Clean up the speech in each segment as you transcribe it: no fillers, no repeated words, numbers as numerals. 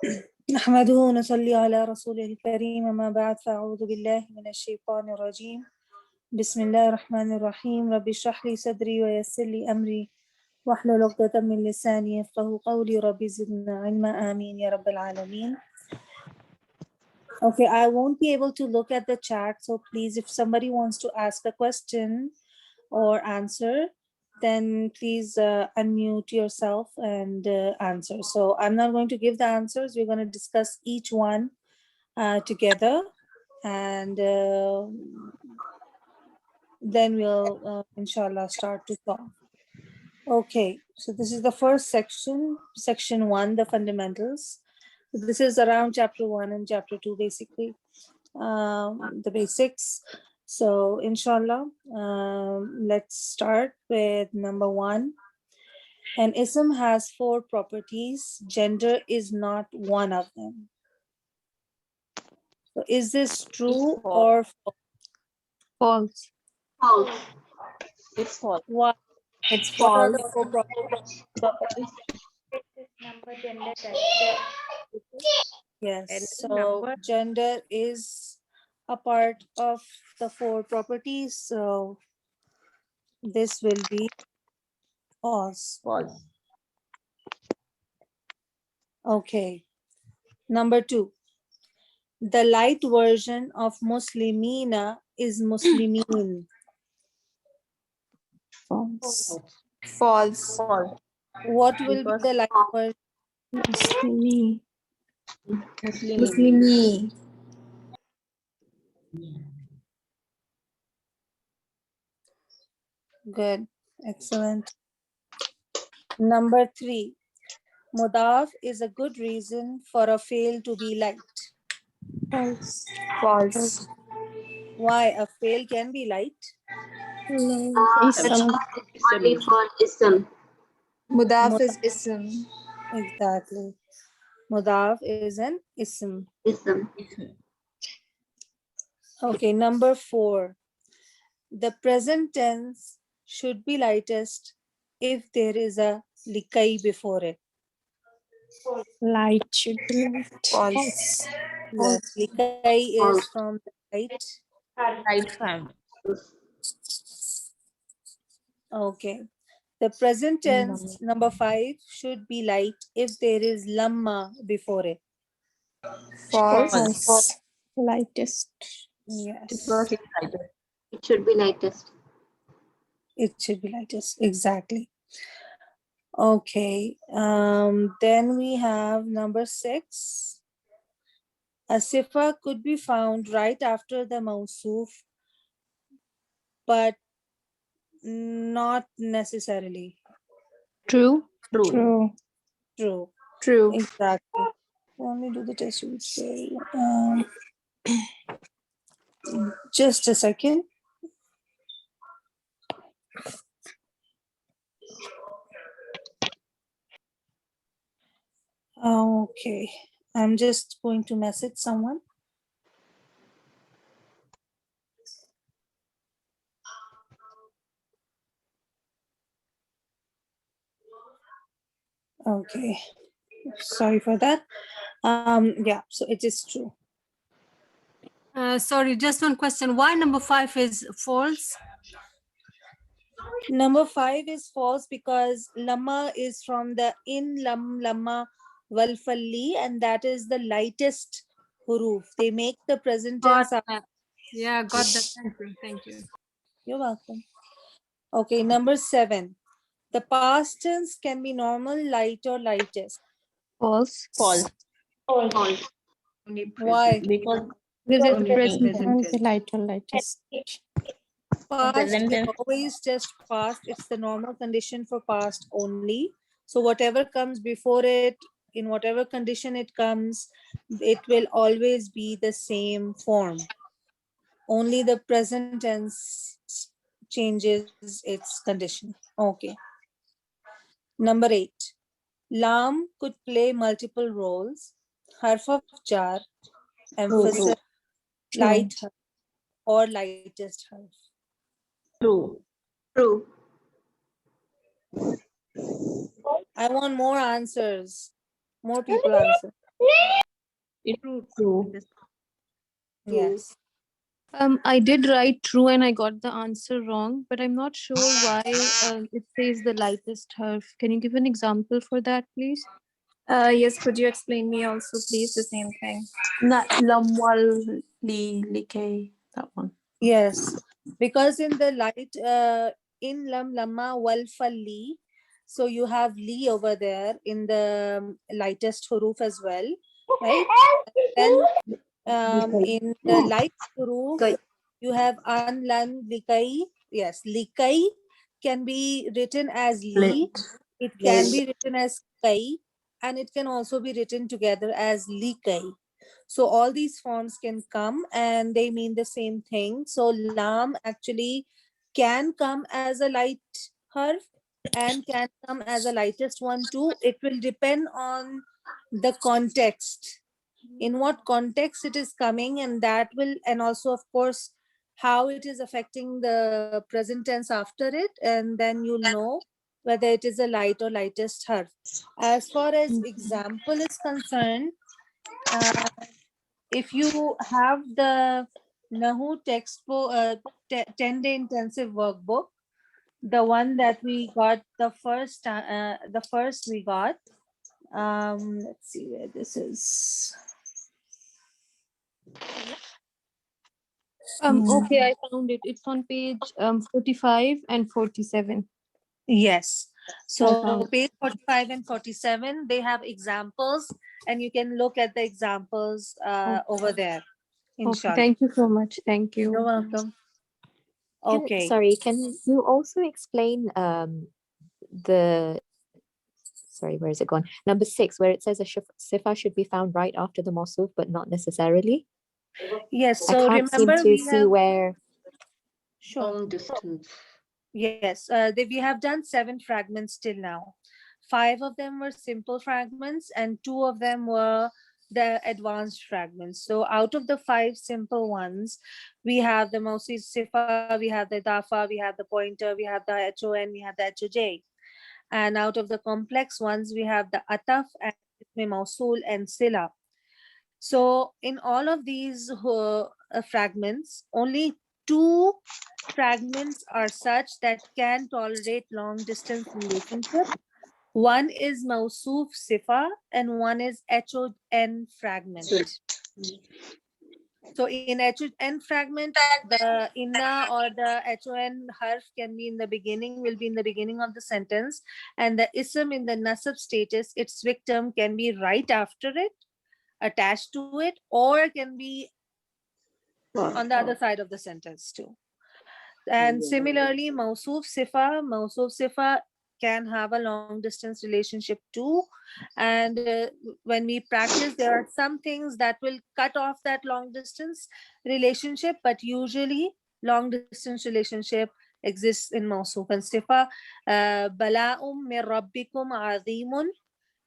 نحمده ونصلي على رسوله الكريم أما بعد فأعوذ بالله من الشيطان الرجيم بسم الله الرحمن الرحيم رب اشرح لي صدري ويسر لي أمري واحلل عقدة من لساني يفقهوا قولي رب زدنا علما آمين يا رب العالمين. Okay, I won't be able to look at the chat, so please, if somebody wants to ask a question or answer, then please unmute yourself and answer. So I'm not going to give the answers. We're going to discuss each one together, and then we'll, inshallah, start to talk. Okay, so this is the first section, section 1, the fundamentals. This is around chapter 1 and chapter 2, basically, the basics. So, inshallah, let's start with number 1. An ism has 4 properties. Gender is not one of them. So, is this true or false? False. It's false. Why? It's What are false. the 4 properties? Number, gender, type. Yes, And so number. gender is a part of the 4 properties, so this will be false. False. Okay, number 2. The light version of Muslimina is Muslimin. False. False. False. What will be Because the light version? Muslimi. Muslimi. Good, excellent. Number 3. Mudaf is a good reason for a fail to be light. False. False. Why? A fail can be light. No. It's Ism. Only for ism. Mudaf is ism. Exactly. Mudaf is an ism. Ism. Okay, number 4. The present tense should be lightest if there is a likai before it. Light should be light. False. Yes, likai is from the light. Right family. Okay. The present tense, number 5, should be light if there is lamma before it. False. False. Lightest. Yes, Because it's lighter. It should be lightest. it should be lightest. Exactly. Okay. Then we have number 6. A sifa could be found right after the mausuf, but not necessarily. True. True. True. True. True. Exactly. Let me do the test. Just a second. Okay. I'm just going to message someone. Okay. Sorry for that. Yeah, so it is true. Sorry, just one question. Why number 5 is false? Number 5 is false because lama is from the in lam lama wal falli, and that is the lightest huruf. They make the present tense. Yeah, got that. Thank you. Thank you. You're welcome. Okay, number 7. The past tense can be normal, light, or lightest. False. False. False. Why? Because Because Only it's present present tense. Light or lightest. Past present is tense. always just past. It's the normal condition for past only. So whatever comes before it, in whatever condition it comes, it will always be the same form. Only the present tense changes its condition. Okay. Number 8. Lam could play multiple roles. Harf of jar, emphasis, light harf, or lightest harf. True. True. I want more answers. More people answer. True. Yes. I did write true and I got the answer wrong, but I'm not sure why it says the lightest harf. Can you give an example for that, please? Yes, could you explain me also, please, the same thing? Not lam wal li like that one. Yes, because in the light, in lam lamma wal falli, so you have li over there in the lightest huruf as well, right? Then in the light huruf, you have an, lan, likai. Yes, likai can be written as li. It can be written as kai, and it can also be written together as likai. So all these forms can come and they mean the same thing. So lam actually can come as a light harf and can come as a lightest one too. It will depend on the context, in what context it is coming, and that will, and also of course how it is affecting the present tense after it, and then you'll know whether it is a light or lightest harf. As far as example is concerned, uh, if you have the Nahu textbook, 10-day intensive workbook, the one that we got the first we got, let's see where this is. Okay, I found it. It's on page 45 and 47. Yes. I So found page 45 and 47, they have examples, and you can look at the examples over there. Okay, Inshallah. thank you so much. Thank you. You're welcome. Can- Okay. Sorry, can you also explain the sorry, where is it gone? Number 6, where it says a sifa should be found right after the mawsuf, but not necessarily. Yes. I So can't seem remember to we see have where. sure. Long distance. Yes. We have done 7 fragments till now. 5 of them were simple fragments, and 2 of them were the advanced fragments. So out of the 5 simple ones, we have the Mausi Sifa, we have the Dafa, we have the pointer, we have the HON, we have the HOJ. And out of the complex ones, we have the Ataf and Isme Mausul and Sila. So in all of these fragments, only 2 fragments are such that can tolerate long distance relationship. One is Mausuf Sifa and one is HON fragment. So in HON fragment, the inna or the HON harf can be in the beginning, will be in the beginning of the sentence, and the ism in the nasab status, its victim can be right after it, attached to it, or can be on the other side of the sentence too. And similarly, Mausuf Sifa can have a long distance relationship too. And when we practice, there are some things that will cut off that long distance relationship, but usually long distance relationship exists in Mausuf and Sifa. Bala'um min rabbikum azimun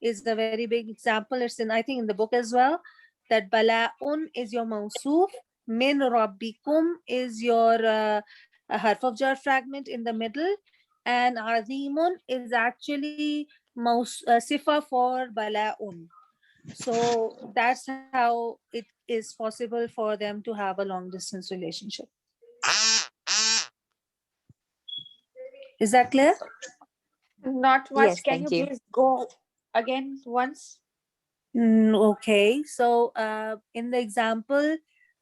is a very big example. It's in, I think, in the book as well, that bala'un is your Mausuf, min rabbikum is your a harf of jar fragment in the middle, and azimun is actually sifa for bala'un. So that's how it is possible for them to have a long distance relationship. Is that clear? Not much. Yes, Can you thank you. please go again once? Okay, so in the example,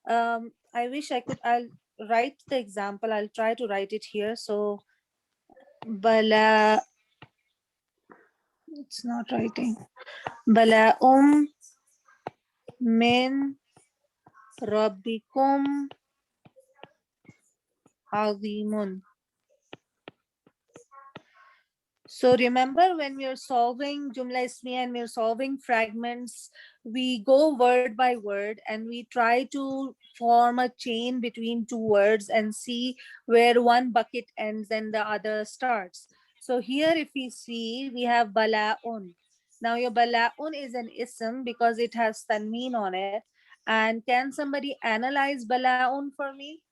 I wish I'll write the example. I'll try to write it here. So bala, it's not writing. Bala min rabbikum azimun. So remember, when we are solving Jumla Ismiya and we are solving fragments, we go word by word and we try to form a chain between 2 words and see where one bucket ends and the other starts. So here, if we see, we have bala'un. Now your bala'un is an ism because it has tanween on it. And can somebody analyze bala'un for me?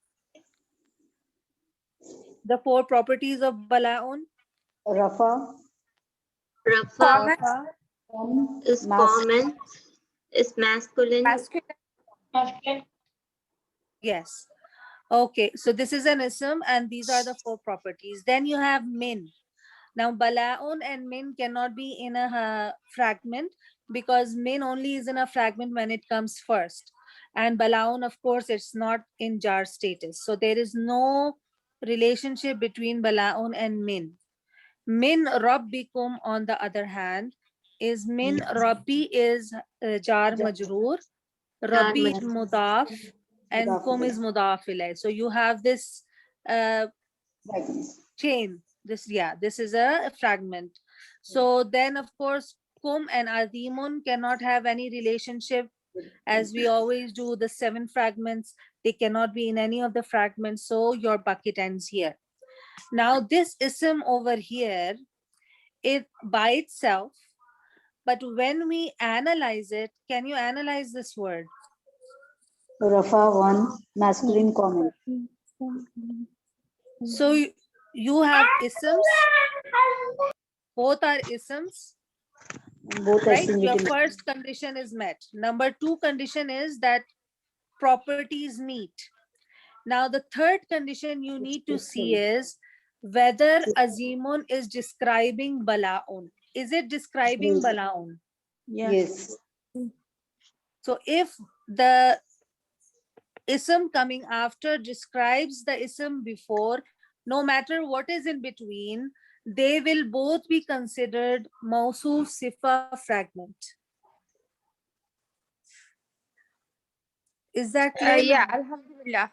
The 4 properties of bala'un? Rafa Common. Rafa, is common, is masculine. Yes. Okay, so this is an ism and these are the 4 properties. Then you have min. Now bala'un and min cannot be in a fragment because min only is in a fragment when it comes first. And bala'un, of course, it's not in jar status. So there is no relationship between bala'un and min. Min rabbikum, on the other hand, is min rabbi is jar majroor, rabbi is mudaf, and kum is mudaf ilayh. So you have this chain. This is a fragment. So then, of course, kum and azimun cannot have any relationship, as we always do the 7 fragments. They cannot be in any of the fragments. So your bucket ends here. Now this ism over here, it by itself, but when we analyze it, can you analyze this word? Rafa 1, masculine comment. So you have isms, both are isms, Both are right? Your significant. first condition is met. Number 2 condition is that properties meet. Now the third condition you need to see is whether azimun is describing bala'un. Is it describing Yes. bala'un? Yes. So if the ism coming after describes the ism before, no matter what is in between, they will both be considered mawsuf sifa fragment. Is that clear? Yeah, Alhamdulillah.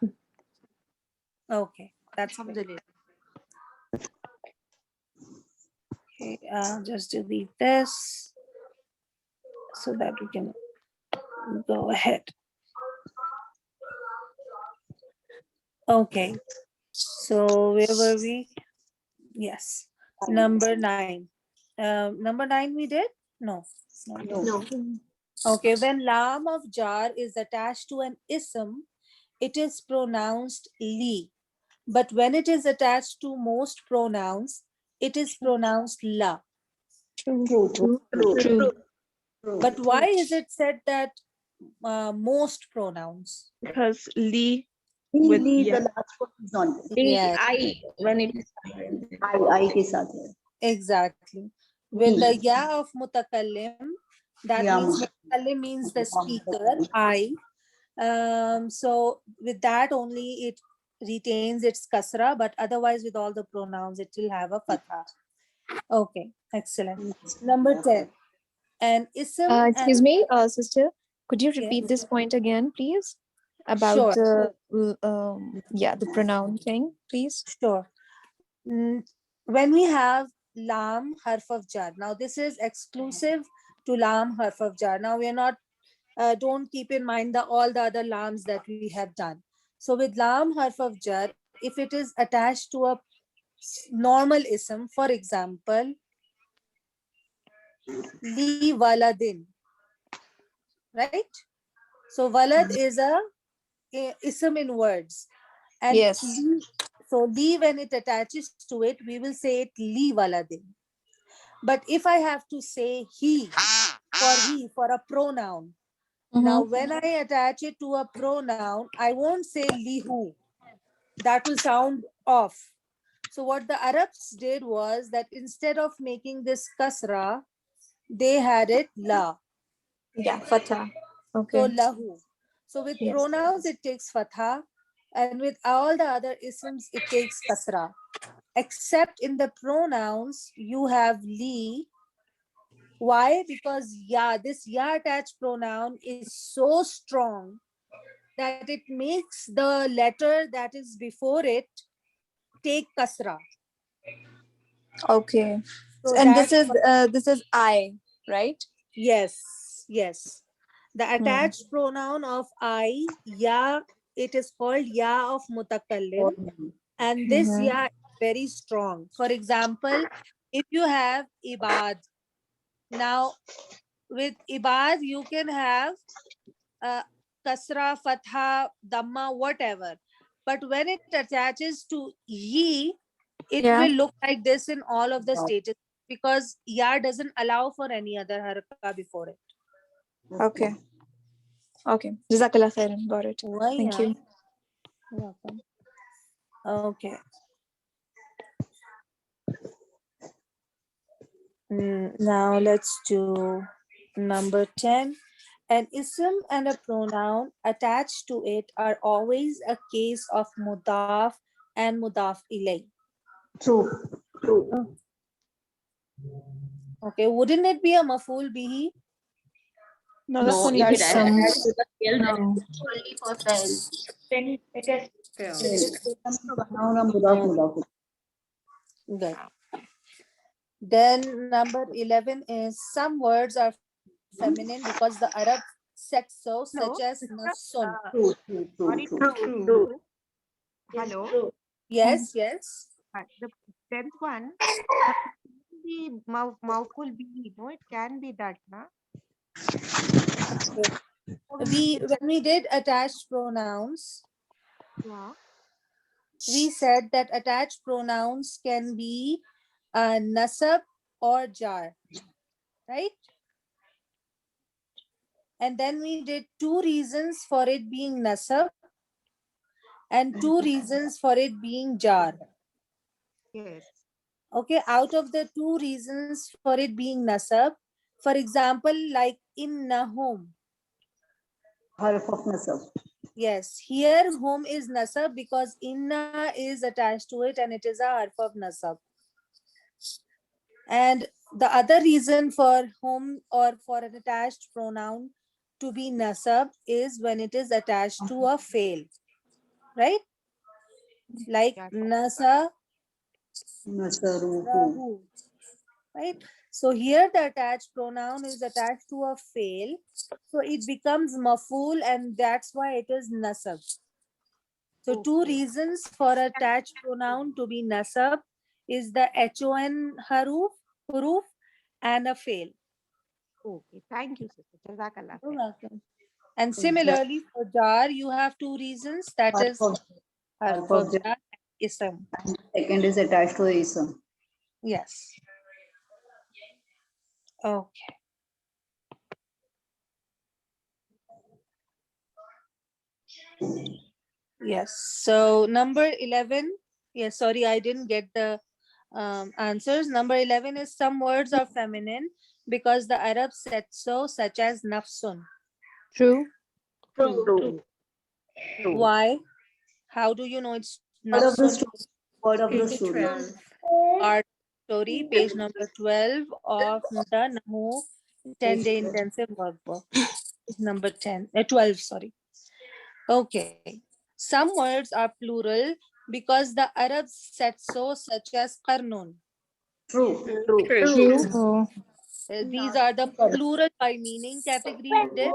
Okay, that's good. Okay, just delete this so that we can go ahead. Okay, so where were we? Yes, number 9. Number 9 we did? No. No. Okay, when lam of jar is attached to an ism, it is pronounced li. But when it is attached to most pronouns, it is pronounced la. True. But why is it said that most pronouns? Because Lee With With- the last one is not there. Yes, When it is I के साथ है. exactly. With Li. the ya of mutakallim, that Ya means mutakallim. mutakallim means the speaker, I. So with that only it retains its kasra, but otherwise with all the pronouns it will have a fatha. Okay, excellent. Number 10. And ism. Excuse me, sister. Could you Yes. repeat this point again, please? About Sure. the pronoun thing, please. Sure. When we have lam harf of jar, now this is exclusive to lam harf of jar. Now we are not, don't keep in mind all the other lams that we have done. So with lam harf of jar, if it is attached to a normal ism, for example, li waladin, right? So walad is a ism in words. And Yes. so li, when it attaches to it, we will say it li waladin. But if I have to say he, for a pronoun, now when I attach it to a pronoun, I won't say lihu. That will sound off. So what the Arabs did was that instead of making this kasra, they had it la. Yeah, fatha. So Okay. lahu. So with Yes. pronouns, it takes fatha, and with all the other isms, it takes kasra. Except in the pronouns, you have li. Why? Because ya, this ya attached pronoun is so strong that it makes the letter that is before it take kasra. Okay. So And that's this is I, right? yes, yes. The attached pronoun of I, ya, it is called ya of mutakallim, and this ya is very strong. For example, if you have ibad, now with ibad you can have kasra, fatha, dhamma, whatever. But when it attaches to ye, it Yeah. will look like this in all of the stages because ya doesn't allow for any other haraka before it. Okay. Okay. Jazakallah khairan. Got it. Why? Thank you. Welcome. Okay. Now let's do number 10. An ism and a pronoun attached to it are always a case of mudaf and mudaf ilay. True. True. Okay, wouldn't it be a maful bihi? No, that's No, only if it some. adds to the field, No. Only for fail. Then it is fail. Noun and mudaf, mudaf. Good. Then number 11 is some words are feminine because the Arab said so, such as nasun. True, true, true, true. Hello. Yes, yes. The 10th one, the mouthful be, no, it can be that, na? When we did attached pronouns, Yeah. we said that attached pronouns can be nasab or jar, right? And then we did two reasons for it being nasab and two reasons for it being jar. Yes. Okay, out of the two reasons for it being nasab, for example, like in Nahum, Harf of nasab. yes, here home is nasab because inna is attached to it and it is a harf of nasab. And the other reason for home or for an attached pronoun to be nasab is when it is attached to a fail, right? Like Yeah. nasa Nasaruhu. rahu, right? So here the attached pronoun is attached to a fail, so it becomes maful and that's why it is nasab. So two reasons for attached pronoun to be nasab is the HON huruf and a fail. Okay. Thank you, sister. Jazakallah. You're khair. welcome. And similarly for jar, you have two reasons, that Harf is of- harf harf of of jar. jar and ism. Second is attached to the ism. Yes. Okay. Yes. So number 11. Yes, sorry, I didn't get the answers. Number 11 is some words are feminine because the Arab said so, such as nafsun. True. True. Why? How do you know it's Word of the nafsun? story. Word of the Page story. 12. Art story, page number 12 of the Nahu 10-day intensive workbook. Number 12, sorry. Okay. Some words are plural because the Arabs said so, such as qarnun. True. True. Oh. These are the plural by meaning category we did.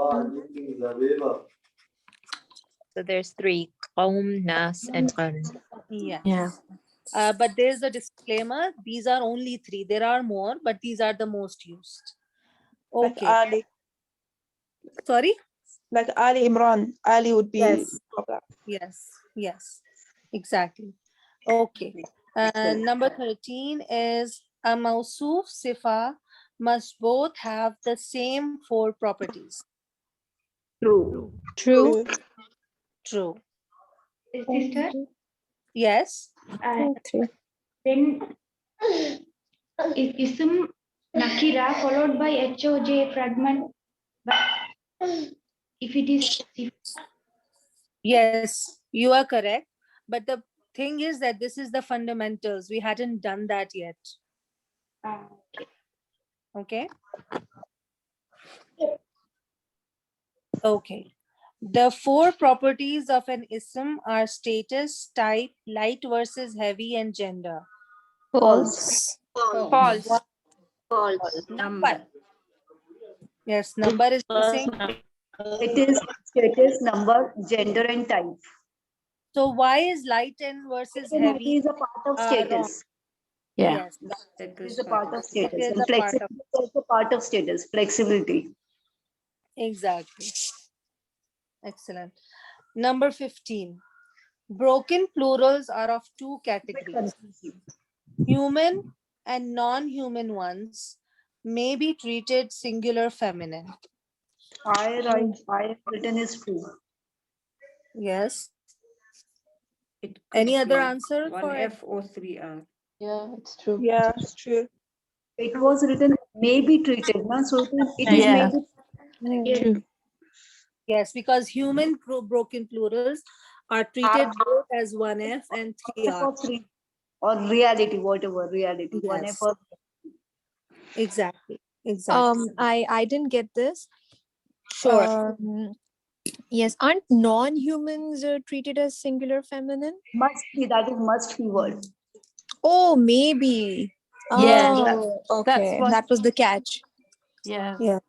So there's three: Qawm, Nas, and Qarn. Yeah. Yeah. But there's a disclaimer. These are only three. There are more, but these are the most used. Like Okay. Ali, Sorry? like Ali Imran. Ali would be Yes. proper. Yes. Yes. Exactly. Okay. Number 13 is a mausuf sifa must both have the same four properties. True. True. True. Sister, Yes. then is ism nakira followed by HOJ fragment, but if it is Yes, you are correct. But the thing is that this is the fundamentals. We hadn't done that yet. Okay. Okay. The four properties of an ism are status, type, light versus heavy, and gender. False. false. Number. Yes, number is missing. It is status, number, gender, and type. So why is light and versus heavy? It is a part of wrong? status. Yeah. Yes, It is a part of it status. is And a part of, flexibility is also part of status. Flexibility. exactly. Excellent. Number 15. Broken plurals are of two categories. Human and non-human ones may be treated singular feminine. I have written is true. Yes. It could Any other be answer one for it? F or 3R. Yeah, it's true. Yeah, it's true. It was written may be treated, na? So it is Yeah. maybe. True. Yes, because human broken plurals are treated both as 1F and 3R. Or three, or reality, whatever, reality. One Yes. F or Exactly. Exactly. I didn't get this. Sure. Yes, aren't non-humans treated as singular feminine? must be, that is must be word. Oh, maybe. Yeah, Oh, that's okay. what- That was the catch. Yeah. Yeah.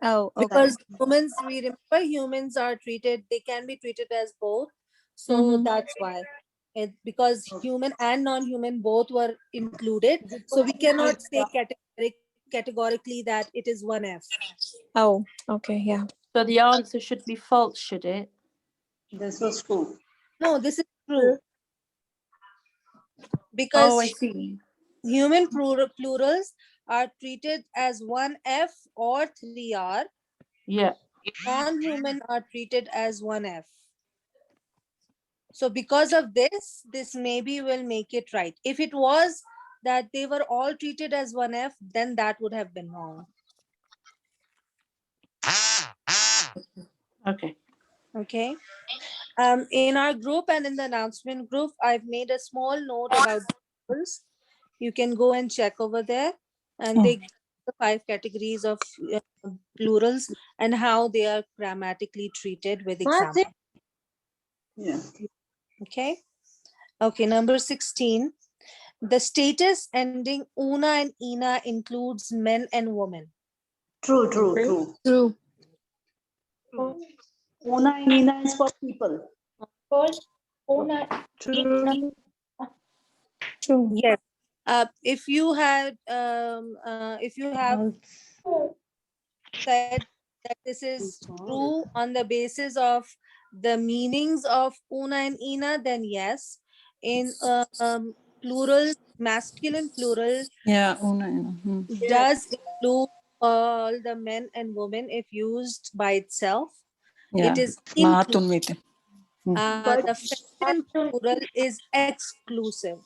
Oh, okay. Because humans, we remember humans are treated, they can be treated as both. So Mhm. that's why. Because human and non-human both were included. So we cannot say categorically that it is 1F. Oh, okay. Yeah. So the answer should be false, should it? This was true. No, this is true. Oh, I Because see. human plurals are treated as 1F or 3R. Yeah. Non-human are treated as 1F. So because of this maybe will make it right. If it was that they were all treated as 1F, then that would have been wrong. Okay. Okay. In our group and in the announcement group, I've made a small note about plurals. You can go and check over there, and they give the 5 categories of plurals and how they are grammatically treated with example. Yeah. Okay. Okay, number 16. The status ending una and ina includes men and women. True, true. True. Una and Ina is for people. False. Una. True. True. Yes. If you have said that this is true on the basis of the meanings of una and ina, then yes. In plural, masculine plural Yeah, una. does include all the men and women if used by itself. Yeah. It is Mahatun inclusive. Mete. The feminine plural is exclusive.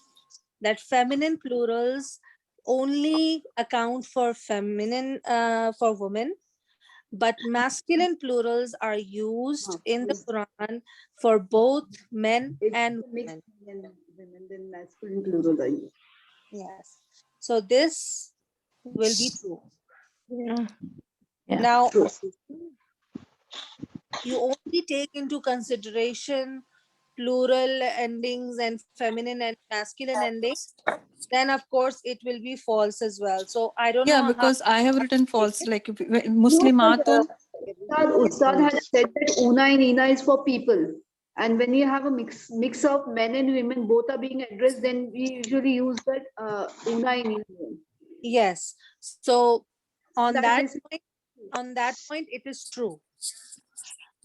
That feminine plurals only account for feminine for women, but masculine plurals are used in the Quran for both men and women. Women, then masculine plural are used. Yes. So this will be true. Yeah. Now, True. you only take into consideration plural endings and feminine and masculine endings, then of course it will be false as well. So I don't Yeah, know because I have written false, like No, Muslimatun. but, Ustad had said that Una and Ina is for people. And when you have a mix of men and women, both are being addressed, then we usually use that Una and Ina. yes. So on That that is- point, it is true.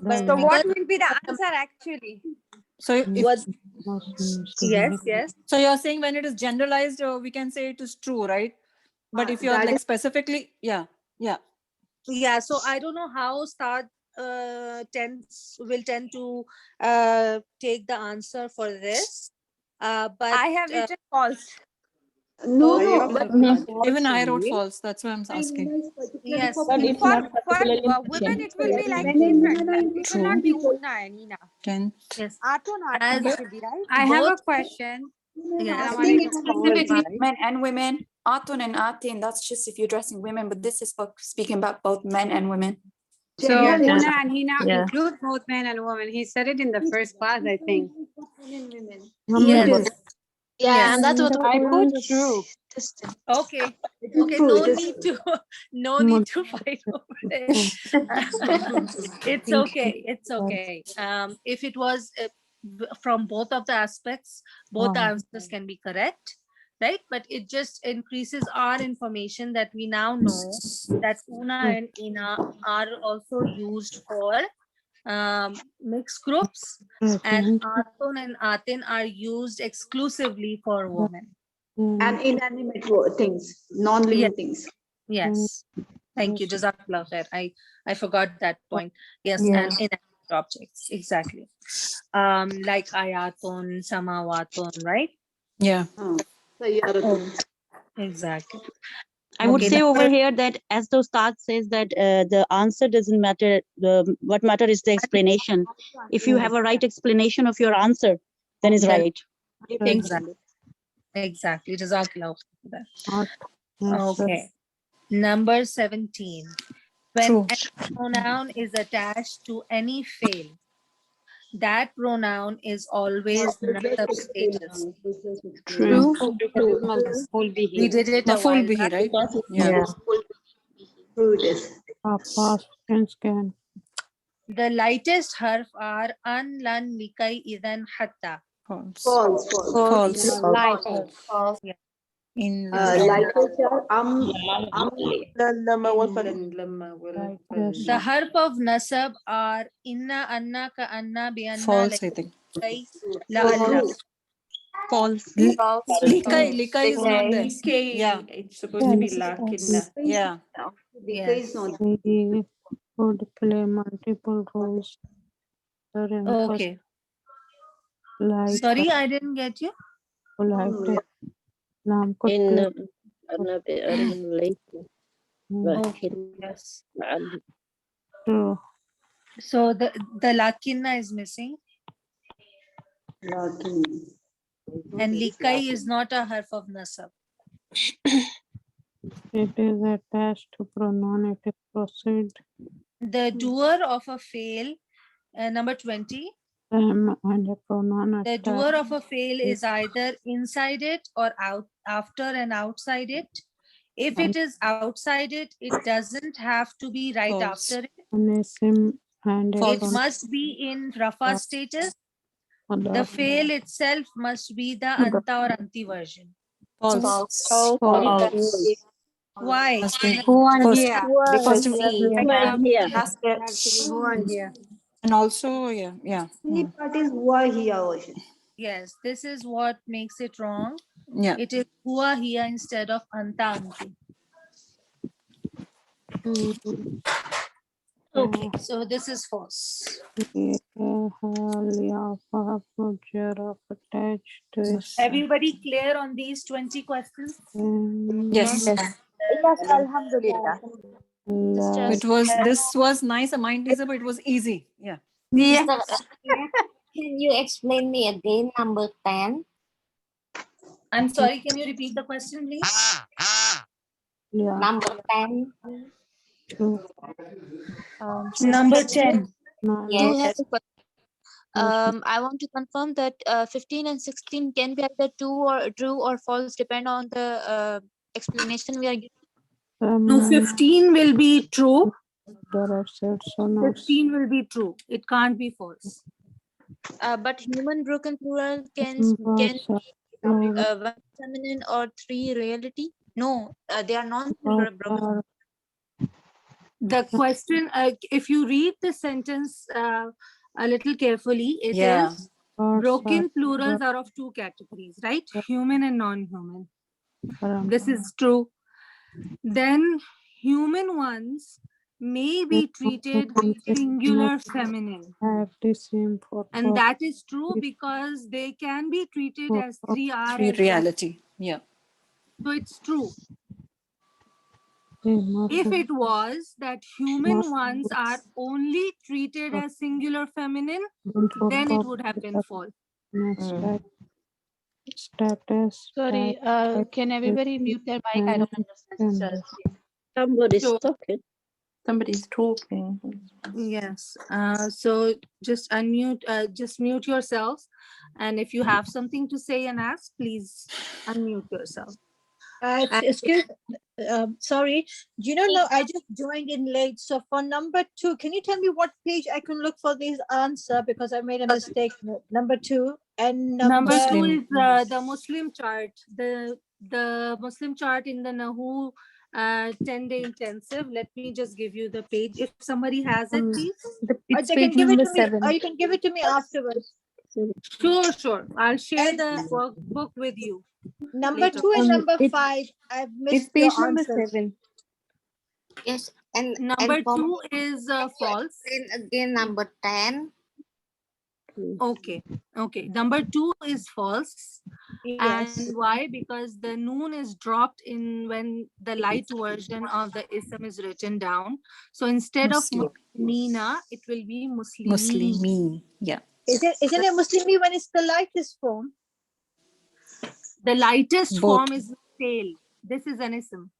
But So what because will be the answer actually? So if, what? Yes. so you're saying when it is generalized, we can say it is true, right? But if you're that like is- specifically, yeah. Yeah. So I don't know how start will tend to take the answer for this. But I have written false. No, okay. but Even I wrote false. That's why I'm asking. Yes. But it's For not particularly women, it will be like Men and different. women are It will not be Una and Ina. Can Yes. Atun, As it will be right. I have a both- question. Yes. I think it's Between men and women, Atun and Atin, that's just if you're addressing women, but this is for speaking about both men and women. So Yes. Una and Hina Yeah. include both men and women. He said it in the first class, I think. Men and women. Yes. Yeah, Yes. and that's what the I Quran put true. tested. Okay. It is Okay. true, No it is need true. to no need to fight over it. It's okay. It's okay. If it was from both of the aspects, both the answers can be correct, right? But it just increases our information that we now know that Una and Ina are also used for mixed groups, and Atun and Atin are used exclusively for women. And inanimate things, non-living things. Yes. Thank you. Jazakallah khair. I forgot that point. Yes, Yeah. and inanimate objects. Exactly. Like ayatun, samawatun, right? Yeah. Sayyaratun. Exactly. I would Okay, say over number- here that as the Ustad says that the answer doesn't matter. What matter is the explanation. If you have a right explanation of your answer, then is Then- right. Exactly. Exactly. Jazakallah khair for that. Okay. Number 17. When True. any pronoun is attached to any fail, that pronoun is always nasab status. True. We did it a Maf'ul while bihi, back. right? Yeah. True it is. Past tense can. The lightest harf are an, lan, likai, idan, hatta. False. False. False. False. In Lightest are لما وصلت. The harf of nasab are inna, anna, ka, anna, bi, anna, false, I think. likai, la, alla. False. False. Likai is not there. Yeah. It's supposed to be lakinna. Yeah. Yes. Could play multiple roles. Okay. Like Sorry, I didn't get you. polite. Lam could إن play. أنا بأرمليت Okay. Yes. True. So the lakinna is missing, and likai is not a harf of nasab. It is attached to pronoun. It is proceed. The doer of a fail, number 20. And a pronoun The attached. doer of a fail is either inside it or out after and outside it. If it is outside it, it doesn't have to be right False. after it. Anasim and a It pronoun. must be in rafa status. The Other. fail itself must be the anta or anti version. False. False. Why? Who are First- here? First of Who are here? And also, yeah. Part is huwa hiya version. Yes, this is what makes it wrong. Yeah. It is hua hiya instead of anta anti. Okay, so this is false. Attached to it. Everybody clear on these 20 questions? Yes. Yes, alhamdulillah. This was nice, a mind teaser, but it was easy. Yeah. Can you explain me again number 10? I'm sorry, can you repeat the question, please? Yeah. Number 10. Number 10. Yes. I want to confirm that 15 and 16 can be either true or false, depend on the explanation we are giving. No, 15 will be true. There are sets so nice. 15 will be true. It can't be false. But human broken plural can be one feminine or three reality. No, they are non-broken. The question, if you read the sentence a little carefully, it Yeah. is broken plurals are of two categories, right? Human and non-human. This is true. Then human ones may be treated singular feminine. And that is true because they can be treated as 3R. Three as well. reality. Yeah. So it's true. If it was that human ones are only treated as singular feminine, then it would have been false. Status. Sorry, can everybody mute their mic? I don't understand. Somebody's So- talking. Somebody's talking. Yes. So just unmute, just mute yourselves. And if you have something to say and ask, please unmute yourself. Excuse, sorry, do you know, no, I just joined in late. So for number 2, can you tell me what page I can look for this answer? Because I made a mistake. Number 2 and Number number 2 is the Muslim chart. The Muslim chart in the Nahu 10-day intensive. Let me just give you the page. If somebody has it, please. Or they can give it to me, or you can give it to me afterwards. Sure. I'll share the workbook with you. Number later. 2 and number 5, I've missed It's page your number answers. 7. Yes, and Number for 2 is false. then again number 10. Okay. Okay. Number 2 is false. Yes. And why? Because the noon is dropped in when the light version of the ism is written down. So instead of Muslim. Muslimina, it will be Muslimi. Muslimi. Yeah. Isn't it Muslimi when it's the lightest form? The lightest Both. form is pale. This is an ism.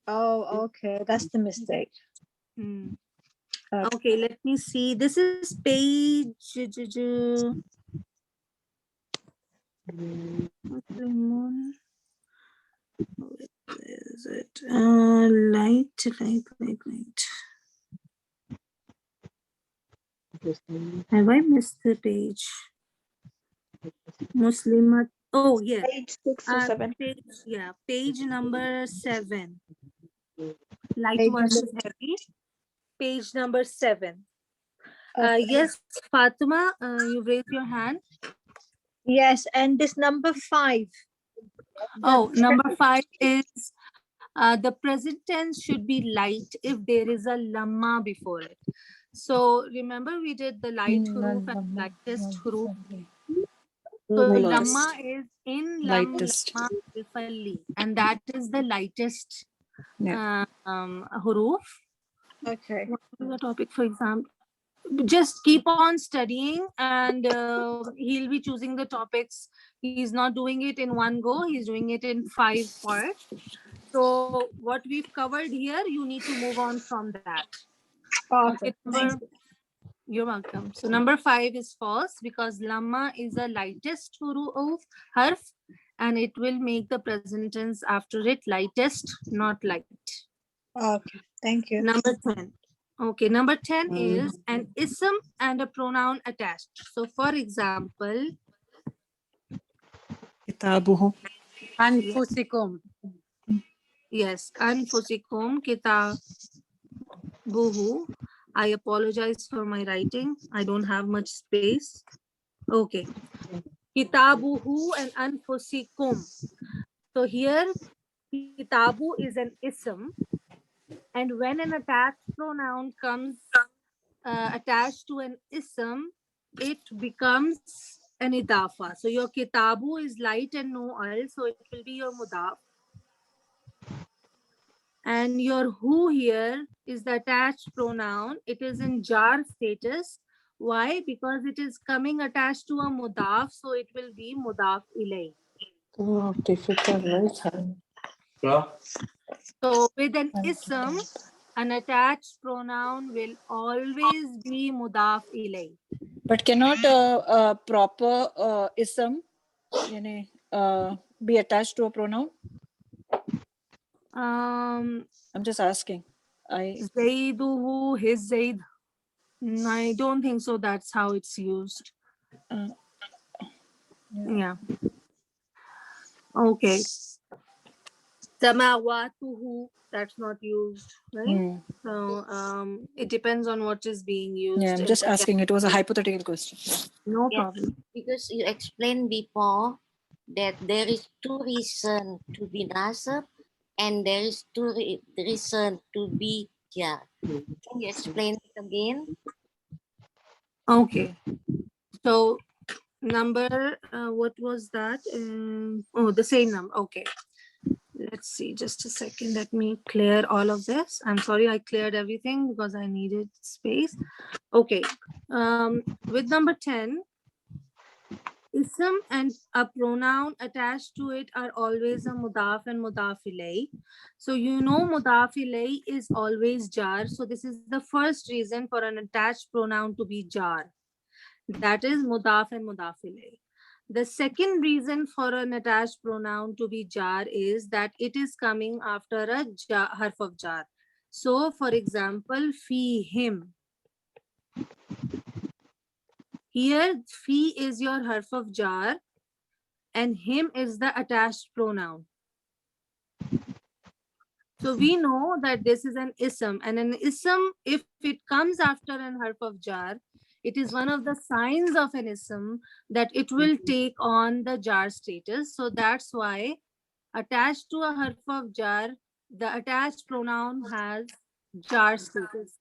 Oh, okay. That's the mistake. Hmm. Okay. Okay, let me see. This is page. Muslimun. Where is it? Light. Have I missed the page? Muslimat. Oh, yeah. Page 6 or 7. Page number 7. Light Page versus number- heavy. Page number 7. Okay. Yes, Fatima, you raised your hand. Yes, and this number 5. Oh, number 5 is the present tense should be light if there is a lamma before it. So remember we did the light huruf and lightest huruf. So lamma is in lam Lightest. lamma alfalli, and that is the lightest Yeah. huruf. Okay. What is the topic, for example? Just keep on studying, and he'll be choosing the topics. He's not doing it in one go. He's doing it in 5 parts. So what we've covered here, you need to move on from that. Okay. You're welcome. So number 5 is false because lamma is the lightest harf, and it will make the present tense after it lightest, not light. Okay. Thank you. Number 10. Okay, number 10 is an ism and a pronoun attached. So for example, Kitabuhu. Anfusikum. yes, anfusikum kitabuhu. I apologize for my writing. I don't have much space. Okay. Kitabuhu and anfusikum. So here, kitabu is an ism. And when an attached pronoun comes attached to an ism, it becomes an idafa. So your kitabu is light and no al, so it will be your mudaf. And your hu here is the attached pronoun. It is in jar status. Why? Because it is coming attached to a mudaf, so it will be mudaf ilay. Oh, difficult, right? So with an ism, an attached pronoun will always be mudaf ilay. But cannot proper ism be attached to a pronoun? I'm just asking. Zaiduhu, his Zaid. I don't think so. That's how it's used. Yeah. Okay. Samawatuhu, that's not used, right? So it depends on what is being used. Yeah, I'm just asking. It was a hypothetical question. No Yes, problem. because you explained before that there is 2 reasons to be nasab and there is 2 reasons to be jar. Can you explain it again? Okay. So number, what was that? Oh, the same number. Okay. Let's see, just a second. Let me clear all of this. I'm sorry, I cleared everything because I needed space. Okay. With number 10, ism and a pronoun attached to it are always a mudaf and mudaf ilay. So you know mudaf ilay is always jar. So this is the first reason for an attached pronoun to be jar. That is mudaf and mudaf ilay. The second reason for an attached pronoun to be jar is that it is coming after a harf of jar. So for example, fi him. Here, fi is your harf of jar and him is the attached pronoun. So we know that this is an ism, and an ism, if it comes after an harf of jar, it is one of the signs of an ism that it will take on the jar status. So that's why attached to a harf of jar, the attached pronoun has jar status.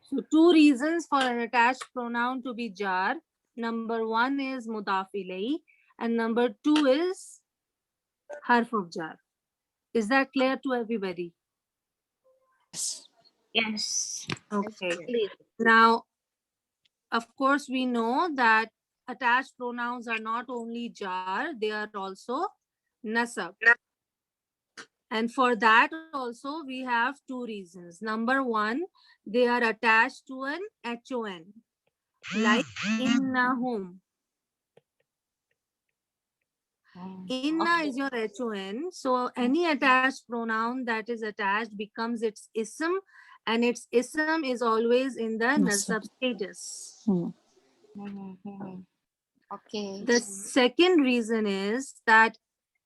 So two reasons for an attached pronoun to be jar. Number one is mudaf ilayhi, and number two is harf of jar. Is that clear to everybody? Yes. Okay. Clear. Now, of course, we know that attached pronouns are not only jar, they are also nasab. And for that also, we have two reasons. Number one, they are attached to an HON, like innahum. Inna is your HON. So any attached pronoun that is attached becomes its ism, and its ism is always in the nasab status. Okay. The second reason is that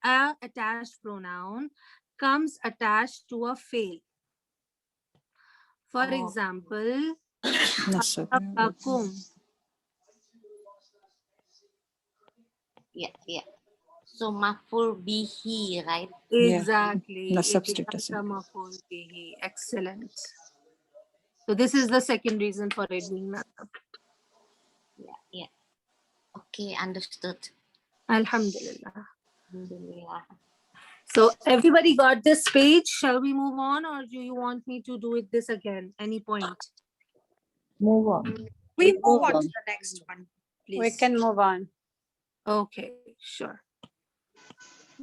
a attached pronoun comes attached to a fail. For example, akum. Yeah. So maful bihi, right? Exactly. Nasab It becomes status. a maf'ul bihi. Excellent. So this is the second reason for it being nasab. Yeah. Okay, understood. Alhamdulillah. Alhamdulillah. So everybody got this page. Shall we move on, or do you want me to do it this again? Any point? Move on. We move on to the next one, please. We can move on. Okay, sure.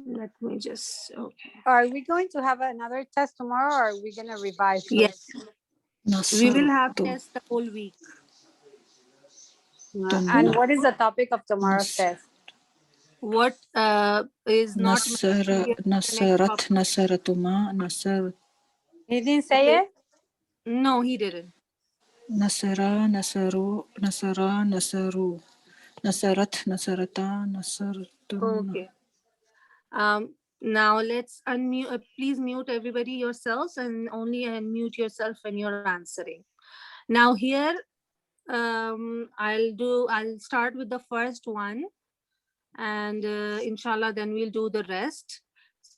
Let me just, okay. Are we going to have another test tomorrow, or are we going to revise Yes. first? We will have tests the whole week. And what is the topic of tomorrow's test? What is not mentioned here in the next topic. Nasaratuma, Nasar, He didn't say it? No, he didn't. Nasara, Nasaru, Nasara, Nasaru, Nasarat, Nasarata, Nasartun. Okay. Now let's unmute. Please mute everybody yourselves, and only unmute yourself when you're answering. Now here, I'll start with the first one, and inshallah, then we'll do the rest.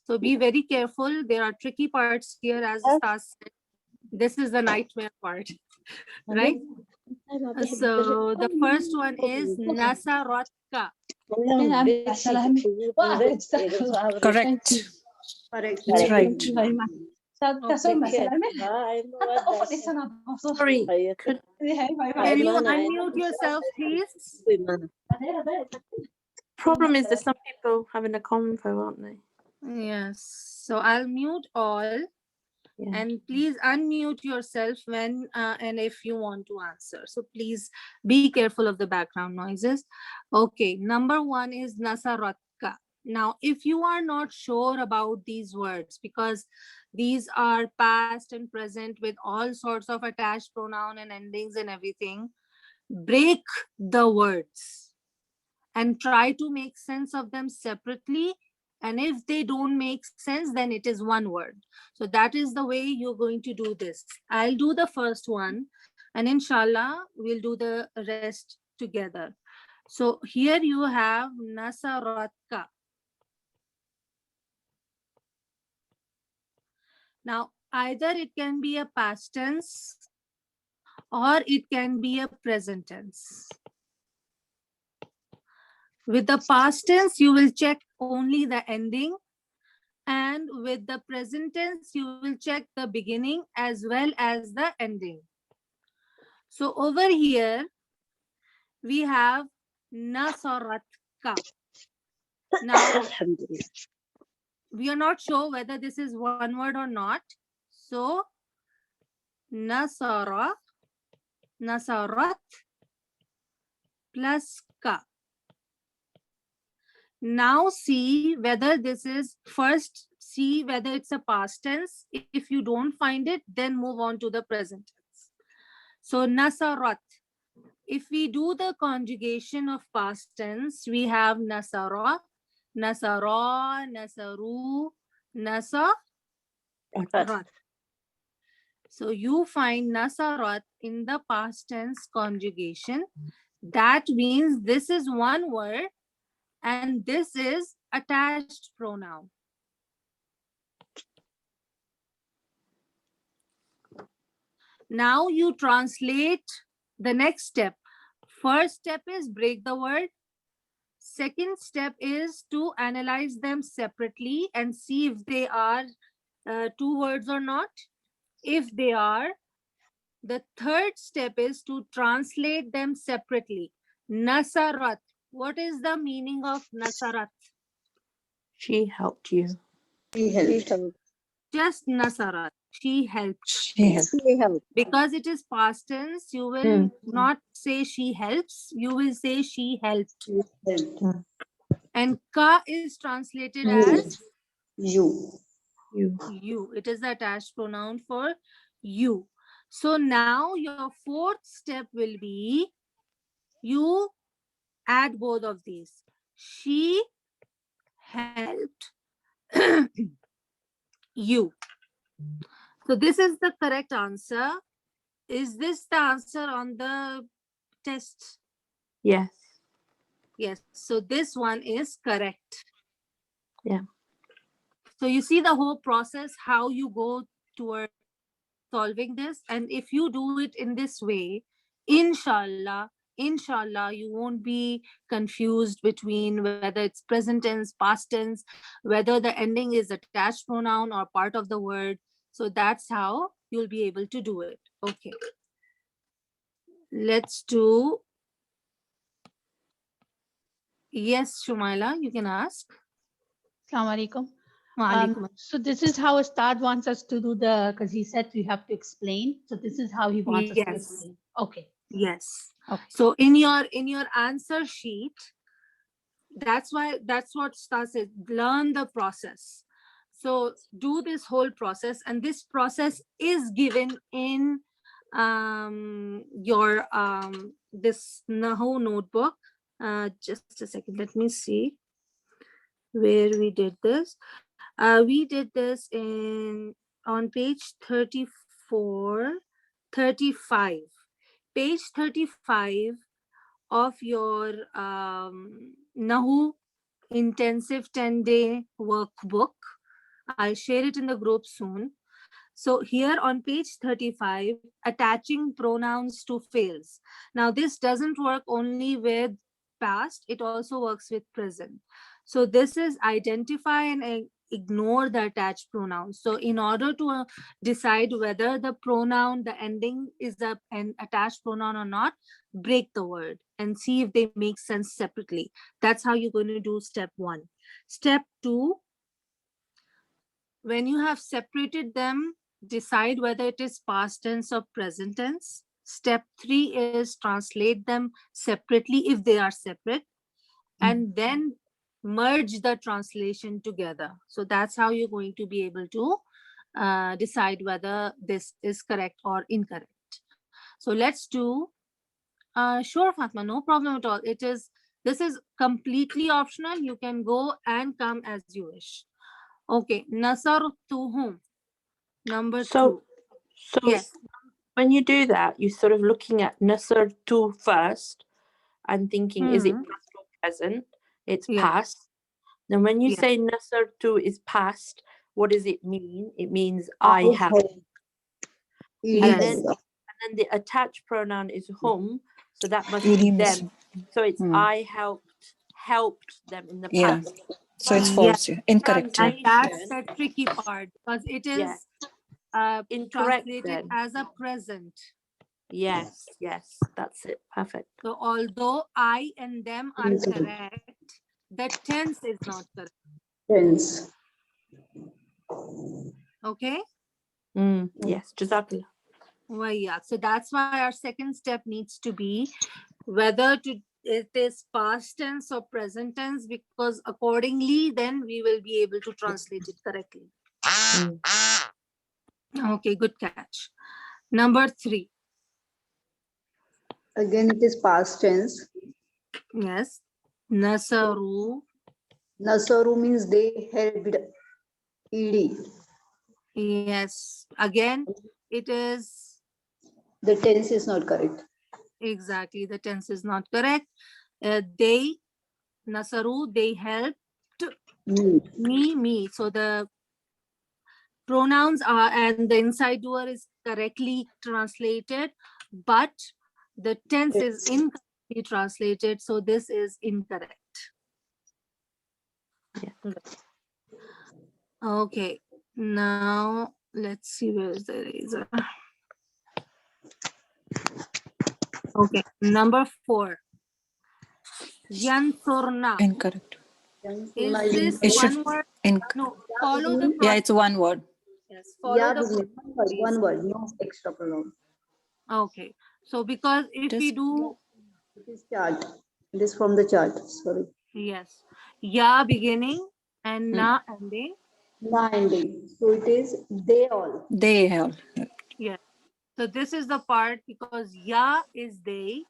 So be very careful. There are tricky parts here, as Ustaz said. This is the nightmare part, right? So the first one is Nasaratka. Correct. That's right. Sorry. Can you unmute yourself, please? Problem is that some people having a convo, aren't they? Yes. So I'll mute all. And please unmute yourself when and if you want to answer. So please be careful of the background noises. Okay, number one is Nasaratka. Now, if you are not sure about these words, because these are past and present with all sorts of attached pronoun and endings and everything, break the words and try to make sense of them separately. And if they don't make sense, then it is one word. So that is the way you're going to do this. I'll do the first one, and inshallah, we'll do the rest together. So here you have Nasaratka. Now, either it can be a past tense or it can be a present tense. With the past tense, you will check only the ending. And with the present tense, you will check the beginning as well as the ending. So over here, we have Nasaratka. Now, we are not sure whether this is one word or not. So, Nasara, Nasarat plus ka. Now see whether this is first, see whether it's a past tense. If you don't find it, then move on to the present tense. So Nasarat. If we do the conjugation of past tense, we have Nasara, Nasara, Nasaru, Nasarat. So you find Nasarat in the past tense conjugation. That means this is one word and this is attached pronoun. Now you translate the next step. First step is break the word. Second step is to analyze them separately and see if they are two words or not. If they are, the third step is to translate them separately. Nasarat. What is the meaning of Nasarat? She helped you. She helped. Just Nasarat. She helped. She helped. She helped. Because it is past tense, you will not say she helps, you will say she helped. And ka is translated as You. you. It is the attached pronoun for you. So now your fourth step will be you add both of these. She helped you. So this is the correct answer. Is this the answer on the test? Yes. Yes. So this one is correct. Yeah. So you see the whole process, how you go toward solving this. And if you do it in this way, inshallah, you won't be confused between whether it's present tense, past tense, whether the ending is attached pronoun or part of the word. So that's how you'll be able to do it. Okay. Let's do. Yes, Shumaila, you can ask. Assalamu alaikum. Wa alaikum So this is how Ustad wants us to do because he said we have to explain. So this is how he wants us to Yes. explain. Okay. Yes. Okay. So in your answer sheet, that's what Stas said. Learn the process. So do this whole process, and this process is given in your this Nahu notebook. Just a second. Let me see where we did this. We did this on page 34, 35. Page 35 of your Nahu intensive 10-day workbook. I'll share it in the group soon. So here on page 35, attaching pronouns to fails. Now this doesn't work only with past, it also works with present. So this is identify and ignore the attached pronouns. So in order to decide whether the pronoun, the ending is an attached pronoun or not, break the word and see if they make sense separately. That's how you're going to do step 1. Step 2, when you have separated them, decide whether it is past tense or present tense. Step 3 is translate them separately if they are separate, and then merge the translation together. So that's how you're going to be able to decide whether this is correct or incorrect. So let's do, sure Fatma, no problem at all. This is completely optional. You can go and come as you wish. Okay, Nasartuhum, number 2. So Yes. when you do that, you're sort of looking at Nasr tu first and thinking, is it past or present? It's past. Then when you say Nasr tu is past, what does it mean? It means I have. And then the attached pronoun is hum, so that must be them. So it's I helped them in the past. So it's false. Incorrect. And that's the tricky part because it is incorrect translated then. as a present. Yes, that's it. Perfect. So although I and them are correct, the tense is not correct. Tense. Okay? Yes, Jazakallah. Well, yeah. So that's why our second step needs to be whether it is past tense or present tense, because accordingly then we will be able to translate it correctly. Okay, good catch. Number 3. Again, it is past tense. Yes. Nasaru. Nasaru means they helped. ED. Yes. Again, it is. The tense is not correct. Exactly. The tense is not correct. They, Nasaru, they helped me. So the pronouns are, and the inside doer is correctly translated, but the tense is incorrectly translated. So this is incorrect. Good. Okay, now let's see where is the eraser. Okay, number 4. Yansurna. Incorrect. Is this It should one word? inc- No, follow the Yeah, process. it's one word. Yes, follow the One word, no extra pronoun. Okay, so because if we do, It is chart. It is from the chart. Sorry. yes, ya beginning and na ending. Na ending. So it is they all. They have. Yes. So this is the part because ya is they,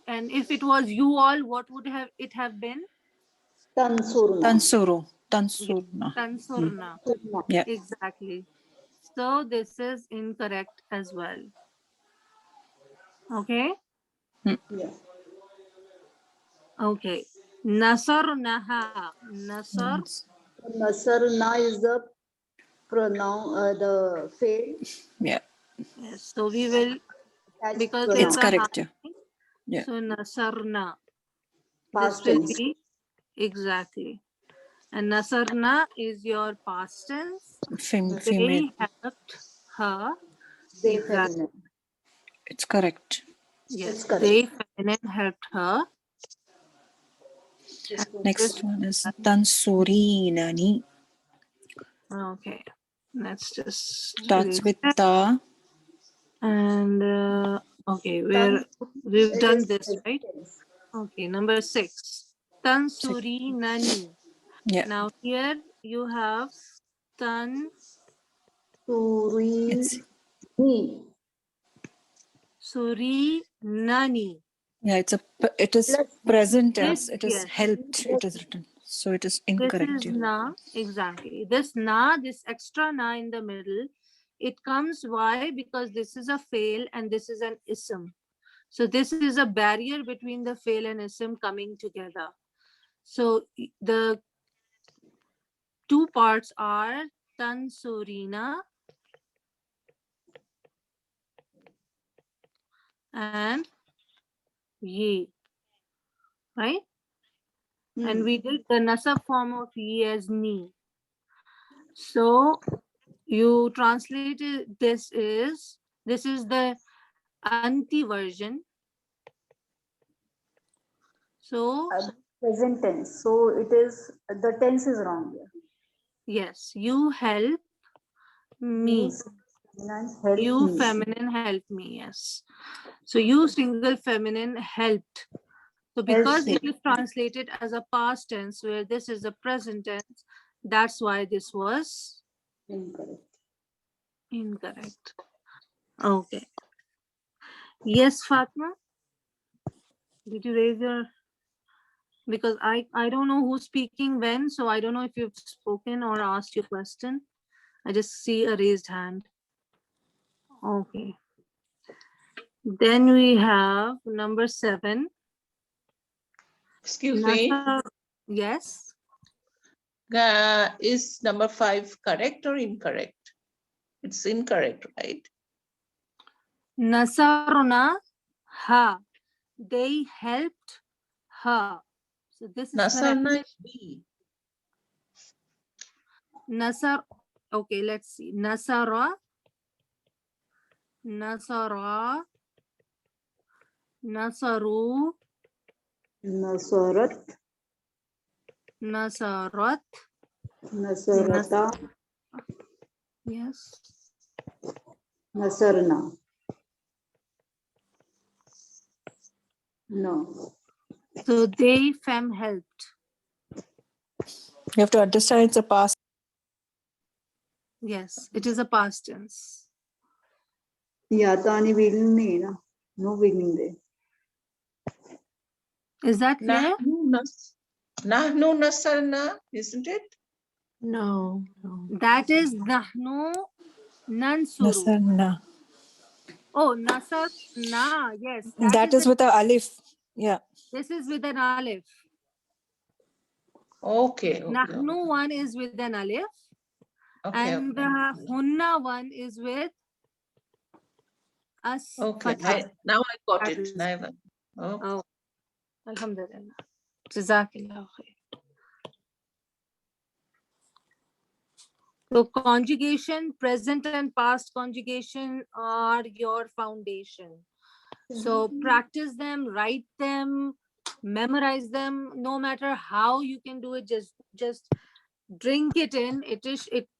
and if it was you all, what would have it have been? Tansurna. Tansuru. Tansurna. Tansurna. Yeah. Exactly. So this is incorrect as well. Okay. Yeah. Okay. Nasarnaha. Nasar. Nasarna is the pronoun, the fail. Yeah. Yes. So we will, because pronoun. there's It's a correct. ha. Yeah. So Nasarna. Past This will tense. be exactly. And Nasarna is your past tense. Female. They helped her. They Exactly. feminine. It's correct. Yes, correct. they feminine helped her. Next one is Tansurinani. Okay, let's just Starts erase with that. ta. And okay, we've done this, right? Okay, number 6. Tansurinani. Yeah. Now here you have Tan It's Suri Nani. yeah. It is present tense. This, It is yes. helped. It is written. So it is This incorrect. is here. na, exactly. This na, this extra na in the middle, it comes why? Because this is a fail and this is an ism. So this is a barrier between the fail and ism coming together. So the two parts are Tansurina and ye, right? And we did the nasab form of ye as ni. So you translated this is the anti version. So Present tense. So it is, the tense is wrong here. yes, you help me. Help You me. feminine help me. Yes. So you single feminine helped. So because Helps it is translated as a past tense where this is a present tense, that's why this was incorrect. Okay. Yes, Fatma. Did you raise your? Because I don't know who's speaking when, so I don't know if you've spoken or asked your question. I just see a raised hand. Okay. Then we have number 7. Excuse me. Yes. Is number 5 correct or incorrect? It's incorrect, right? Nasarna ha. They helped her. So this is Nasarna correct. is B. Nasar. Okay, let's see. Nasara. Nasara. Nasaru. Nasarat. Nasarat. Nasarata. Yes. Nasarna. No. So they fem helped. You have to understand it's a past. Yes, it is a past tense. Yeah, Tani beginning nahi na. No beginning there. Is that clear? Nahnu nasarna, isn't it? No. That is nahnu nansuru. Nasarna. Oh, nasar na. Yes. That is with a alif. Yeah. This is with an alif. Okay. Nahnu one is with an alif. Okay, And the hunna one is with Okay, now I got it. Now Oh, Alhamdulillah. Jazakallah khair. So conjugation, present and past conjugation are your foundation. So practice them, write them, memorize them. No matter how you can do it, just drink it in.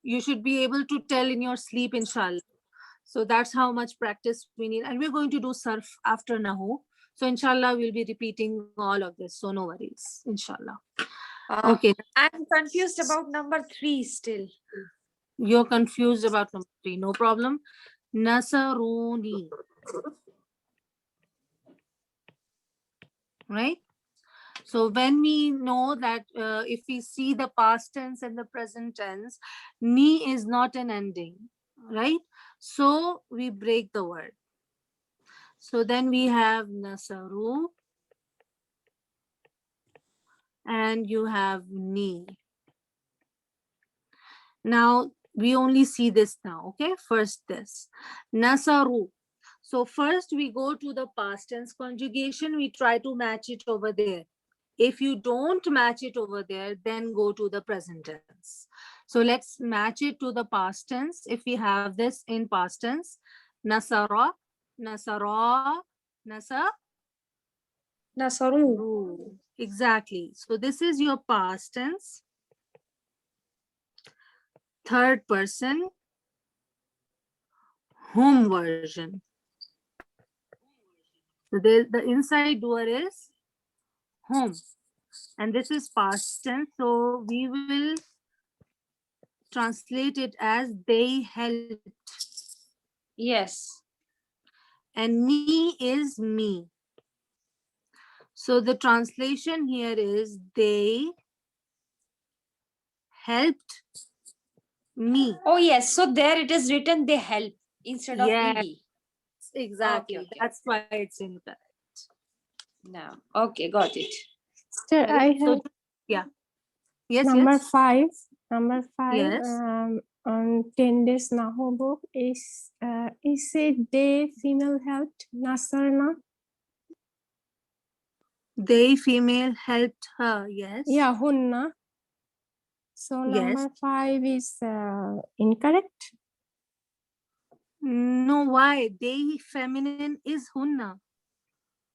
You should be able to tell in your sleep, inshallah. So that's how much practice we need. And we're going to do sarf after Nahu. So inshallah, we'll be repeating all of this. So no worries, inshallah. Okay. I'm confused about number 3 still. You're confused about number 3. No problem. Nasaruni. Right? So when we know that if we see the past tense and the present tense, ni is not an ending, right? So we break the word. So then we have nasaru and you have ni. Now we only see this now, okay? First this, nasaru. So first we go to the past tense conjugation, we try to match it over there. If you don't match it over there, then go to the present tense. So let's match it to the past tense. If we have this in past tense, nasara, nasara, nasaru. Exactly. So this is your past tense. Third person, hum version. So the inside doer is hum. And this is past tense. So we will translate it as they helped. Yes. And me is me. So the translation here is they helped me. Oh, yes. So there it is written they help instead of Yes, ed. exactly. Okay. That's why it's incorrect. No. Okay, got it. Sir, I have So, yeah. Yes, number yes. 5. Number 5. Yes. On 10 days Nahu book is it they female helped Nasarna? They female helped her. Yes. Yeah, Hunna. So Yes. number 5 is incorrect. No, why? They feminine is hunna.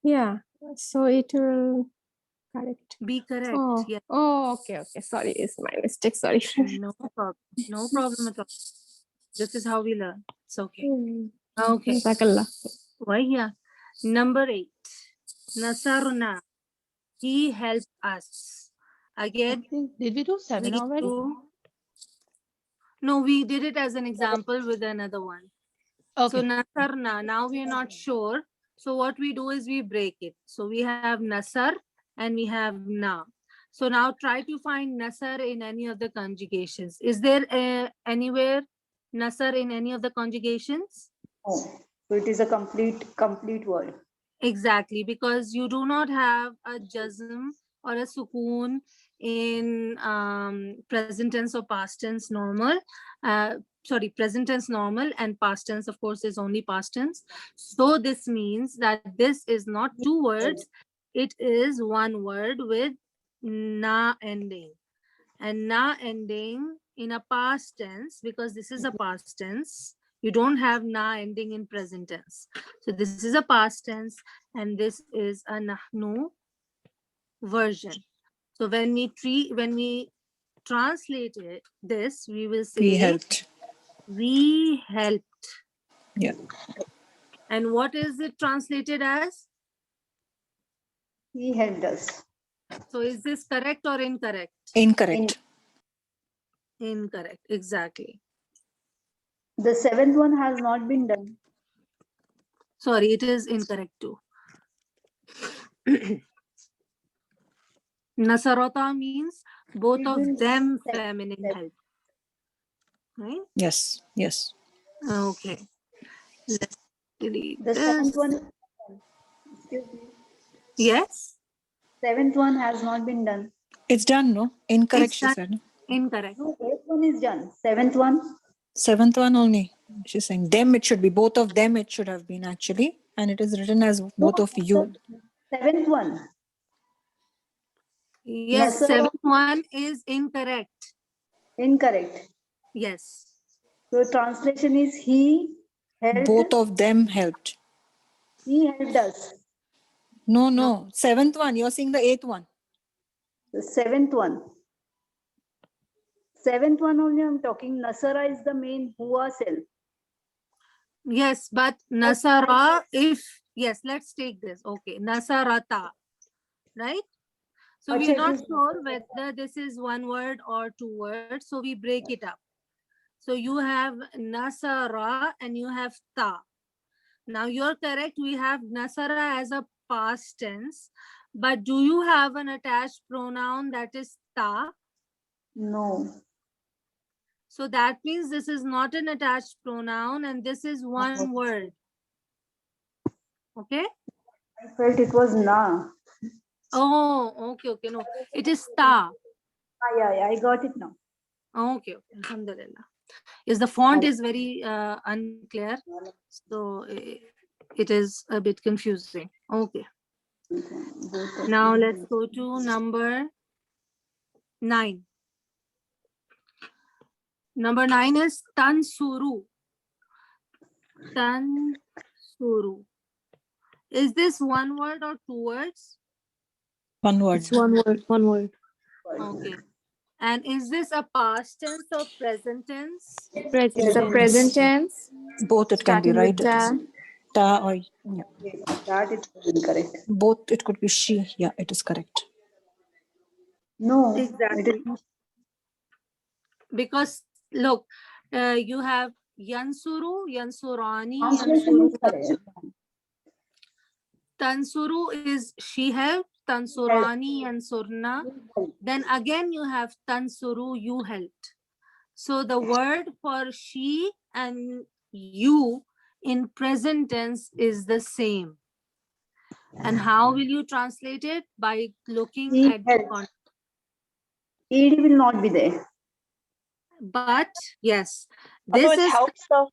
Yeah, so it will correct. Be correct. Oh, Yeah. oh, okay, okay. Sorry, it's my mistake. Sorry. No problem. No problem at all. This is how we learn. It's okay. Okay. Jazakallah. Why? Yeah. Number 8. Nasarna. He helped us. Again. Did we do 7 already? No, we did it as an example with another one. Okay. So Nasarna, now we are not sure. So what we do is we break it. So we have Nasar and we have Na. So now try to find Nasar in any of the conjugations. Is there anywhere Nasar in any of the conjugations? Oh, so it is a complete word. Exactly, because you do not have a jazm or a sukoon in present tense or past tense normal. Sorry, present tense normal, and past tense, of course, is only past tense. So this means that this is not 2 words. It is 1 word with na ending. And na ending in a past tense, because this is a past tense, you don't have na ending in present tense. So this is a past tense and this is a nahnu version. So when we translate it, this, we will say We helped. We helped. Yeah. And what is it translated as? He helped us. So is this correct or incorrect? Incorrect. Incorrect, exactly. The 7th one has not been done. Sorry, it is incorrect too. Nasarata means both of them feminine help. Right? Yes, yes. Okay. Let's delete The this. 7th one. Excuse me. Yes? 7th one has not been done. It's done, no? Incorrect, It's she done. said. Incorrect. No, 8th one is done. 7th one. 7th one only. she's saying them, it should be both of them, it should have been actually. And it is written as both of you. Seventh one. Yes, Nasara- seventh one is incorrect. Incorrect. Yes. So translation is he helped. Both of them helped. He helped us. No. Seventh one. You're seeing the eighth one. The seventh one. Seventh one only I'm talking. Nasara is the main Hua cell. Yes, but Nasara, yes, let's take this. Okay, Nasarata, right? So we're Achha, not it is- sure whether this is one word or two words, so we break it up. So you have Nasara and you have Ta. Now you're correct, we have Nasara as a past tense, but do you have an attached pronoun that is Ta? No. So that means this is not an attached pronoun and this is one word. Okay? I felt it was na. Oh, okay, no. It is Ta. Yeah, I got it now. Okay, Alhamdulillah. Yes, the font is very unclear, so it is a bit confusing. Okay. Now let's go to number 9. Number 9 is Tansuru. Tansuru. Is this one word or two words? One word. It's one word, one word. Okay. And is this a past tense or present tense? It's a present tense. Both it can be, starting right? with ta. Ta or yeah. That is incorrect. Both it could be she. Yeah, it is correct. No. Exactly. Because look, you have Yansuru, Yansurani, Translation Yansuru. is correct. Tansuru is she helped, Tansurani, Yansurna. Then again you have Tansuru, you helped. So the word for she and you in present tense is the same. And how will you translate it? By looking He at the helped. context. Ed will not be there. But yes, Although this it is helps though.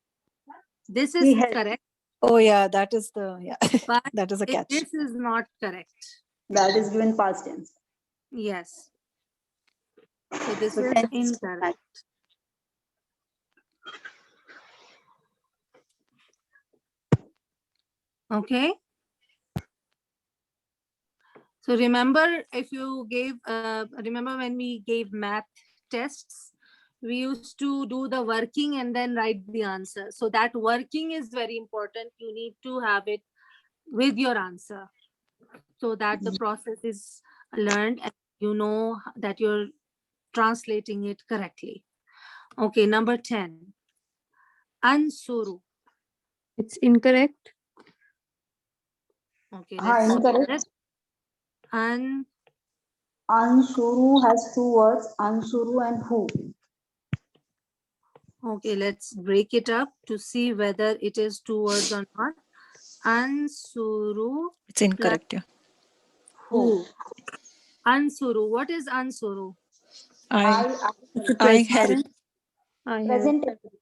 this He is helped. correct, Oh yeah, that is the but that is a catch. this is not correct. That is given past tense. Yes. So this So is tense. incorrect. Okay. So remember, if you gave, remember when we gave math tests, we used to do the working and then write the answer. So that working is very important. You need to have it with your answer so that the process is learned and you know that you're translating it correctly. Okay, number 10. Ansuru. It's incorrect. Okay, Ah, let's incorrect. check it. Ansuru has two words, Ansuru and who. Okay, let's break it up to see whether it is two words or not. Ansuru. It's incorrect. Yeah. Who? Ansuru. What is Ansuru? I help.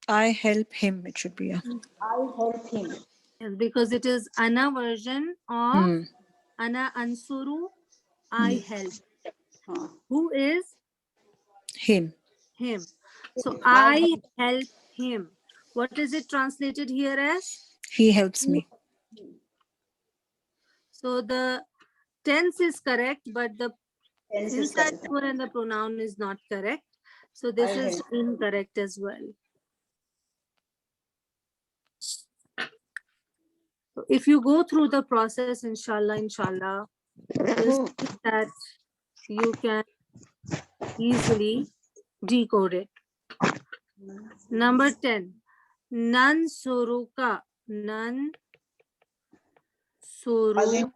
I help him. It should be. Yeah. I help him. Yes, because it is Ana version of Ana Ansuru. I help. Who is? Him. Him. So I help him. What is it translated here as? He helps me. So the tense is correct, but the Tense is inside correct. word and the pronoun is not correct. So this I is help. incorrect as well. So if you go through the process, inshallah, you'll see that you can easily decode it. Number 10. Nan suruka. Nan suruka.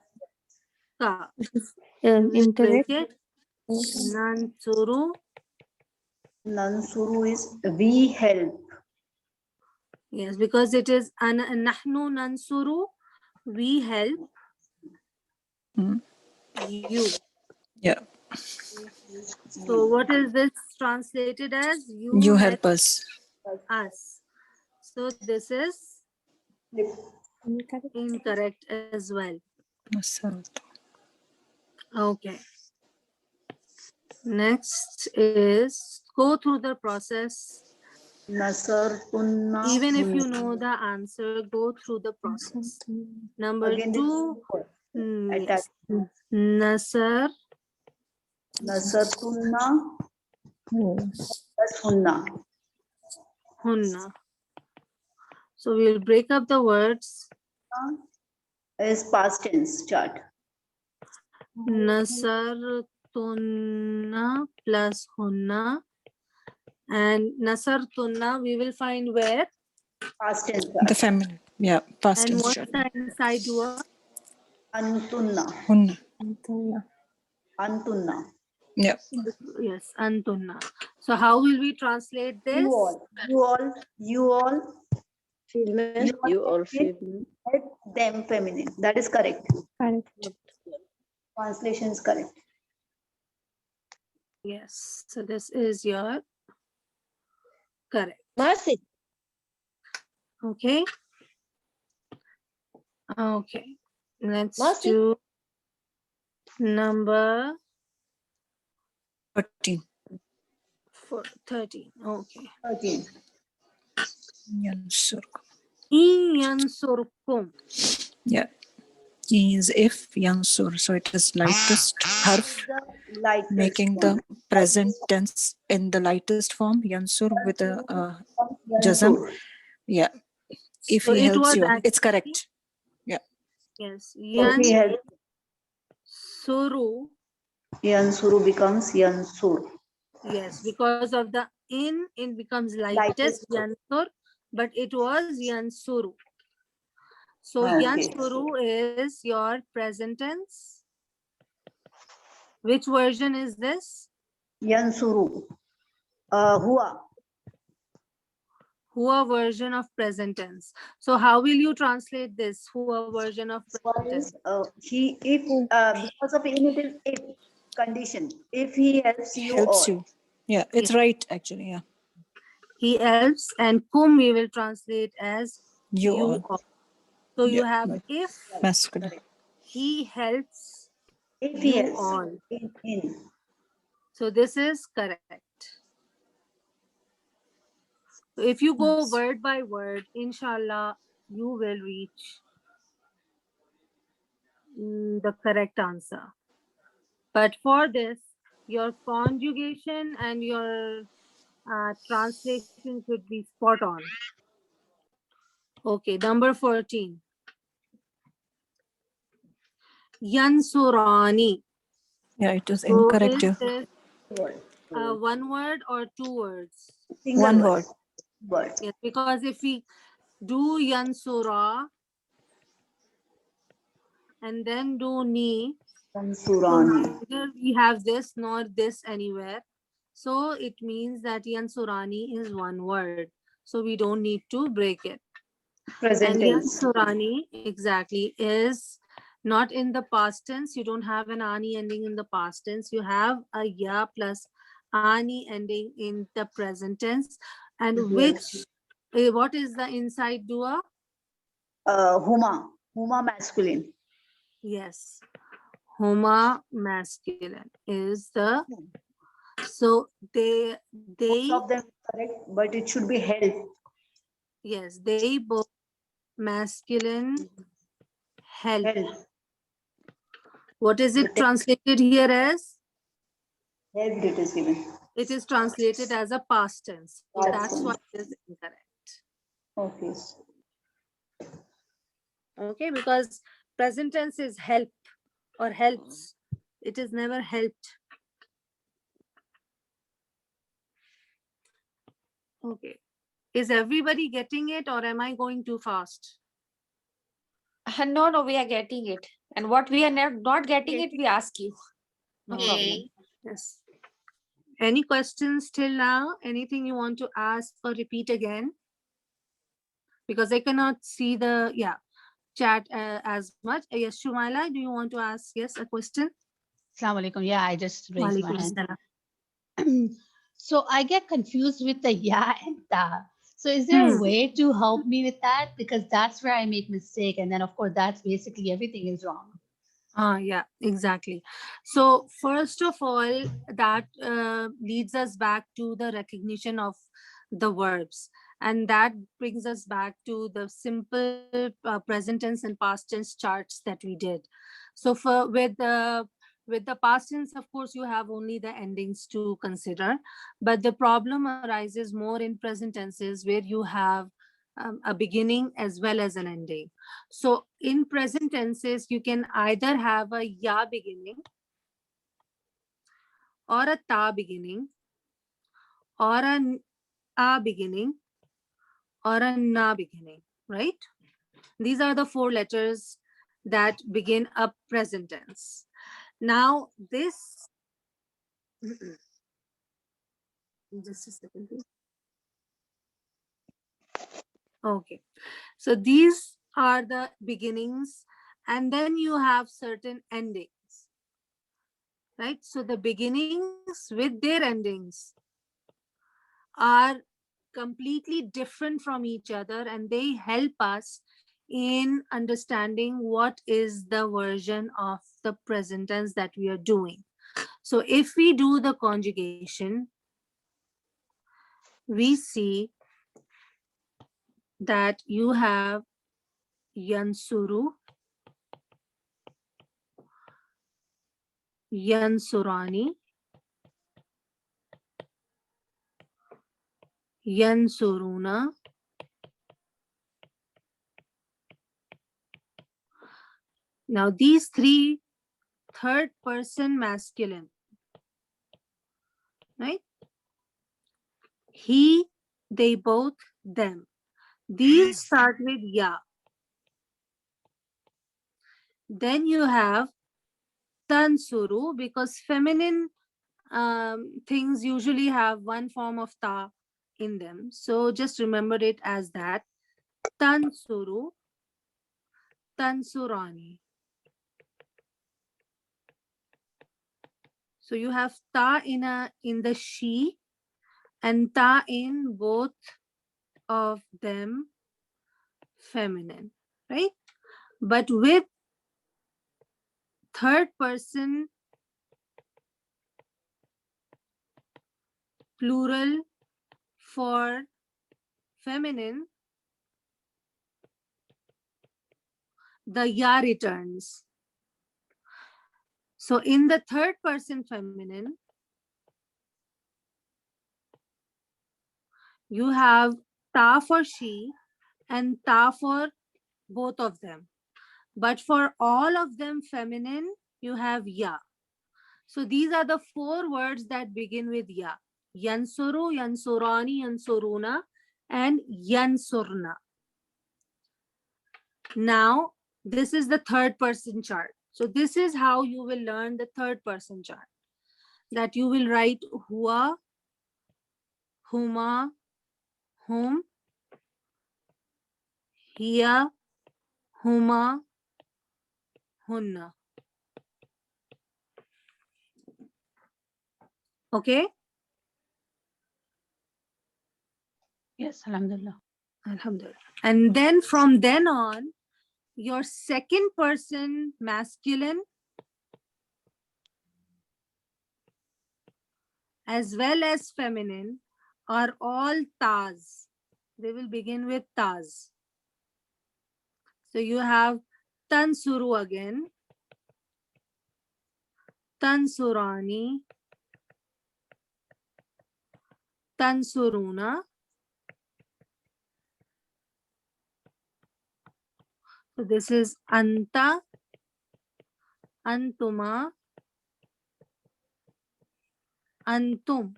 Incorrect. Break it. Nan suru. Nansuru is we help. Yes, because it is nahnu nansuru. We help you. Yeah. So what is this translated as? You help us. Us. So this is incorrect as well. Okay. Next is go through the process. Nasar, Tunna. Even if you know the answer, go through the process. Number Again, this 2, attack. yes. Nasar, Nasar, Tunna. Plus Hunna. Hunna. So we'll break up the words. Is past tense chart. Nasar, Tunna plus Hunna. And Nasar, Tunna, we will find where? Past tense The chart. feminine. Yeah, past And tense. what's chart. the inside word? Antunna. Hunna. Antunna. Yeah. Yes, Antunna. So how will we translate this? You all. Female, you all female. Them feminine. That is correct. Correct. Translation is correct. Yes, so this is your correct. Mercy. Okay. Okay. Let's Mercy. do number 13. 13. Okay. 13. Yansurkum. Yansurkum. Yeah. Is if Yansur. So it is lightest harf, making the present tense in the lightest form. Yansur with a jazam. Yeah. If So he it helps was you, actually- it's correct. Yeah. Yes. If he helps, Yansuru. Yansuru becomes Yansur. Yes, because of the in, it becomes lightest Yansur, but it was Yansuru. So Okay. Yansuru is your present tense. Which version is this? Yansuru. Hua. Hua version of present tense. So how will you translate this Hua version of present tense? Because of in, it is if condition. If he helps you Helps all. you. Yeah, it's right actually. Yeah. He helps, and kum we will translate as You all. So you Yeah. have if Masculine. he helps If he you helps. all. In. So this is correct. So if you go word by word, inshallah, you will reach the correct answer. But for this, your conjugation and your translation should be spot on. Okay, number 14. Yansurani. Yeah, it is So incorrect. is this one word or two words? One word. Yes, because if we do Yansura and then do Ni, Yansurani. neither we have this nor this anywhere. So it means that Yansurani is one word. So we don't need to break it. Present And tense. Yansurani exactly is not in the past tense. You don't have an Ani ending in the past tense. You have a Ya plus Ani ending in the present tense. And which, what is the inside dua? Huma. Huma masculine. Yes. Huma masculine is the, so they Both of them correct, but it should be held. yes, they both masculine help. What is it translated here as? Helped it is given. It is translated as a past tense. So Past that's why tense. it is incorrect. Okay. Okay, because present tense is help or helps. It is never helped. Okay. Is everybody getting it or am I going too fast? No, we are getting it. And what we are not getting it, we ask you. No problem. Yes. Any questions till now? Anything you want to ask or repeat again? Because I cannot see the chat as much. Yes, Shumaila, do you want to ask a question? Assalamu alaikum. Yeah, I just raised my Walaikum hand. salam. So I get confused with the ya and ta. So is there a way to help me with that? Because that's where I make mistake. And then of course, that's basically everything is wrong. Yeah, exactly. So first of all, that leads us back to the recognition of the verbs. And that brings us back to the simple present tense and past tense charts that we did. So with the past tense, of course, you have only the endings to consider. But the problem arises more in present tenses where you have a beginning as well as an ending. So in present tenses, you can either have a ya beginning or a ta beginning or an a beginning or a na beginning, right? These are the 4 letters that begin a present tense. Now this, just a second, please. Okay, so these are the beginnings, and then you have certain endings, right? So the beginnings with their endings are completely different from each other, and they help us in understanding what is the version of the present tense that we are doing. So if we do the conjugation, we see that you have yansuru, yansurani, yansuruna, now these 3 third person masculine, right? He, they, both, them. These start with ya. Then you have tansuru, because feminine things usually have one form of ta in them. So just remember it as that. Tansuru, tansurani. So you have ta in the she and ta in both of them feminine, right? But with third person plural for feminine, the ya returns. So in the third person feminine, you have ta for she and ta for both of them. But for all of them feminine, you have ya. So these are the 4 words that begin with ya. Yansuru, yansurani, yansuruna, and yansurna. Now, this is the third person chart. So this is how you will learn the third person chart. That you will write hua, huma, whom, hiya, huma, hunna. Okay? Yes, alhamdulillah. Alhamdulillah. And then from then on, your second person masculine as well as feminine are all tas. They will begin with tas. So you have tansuru again, tansurani, tansuruna. So this is anta, antuma, antum.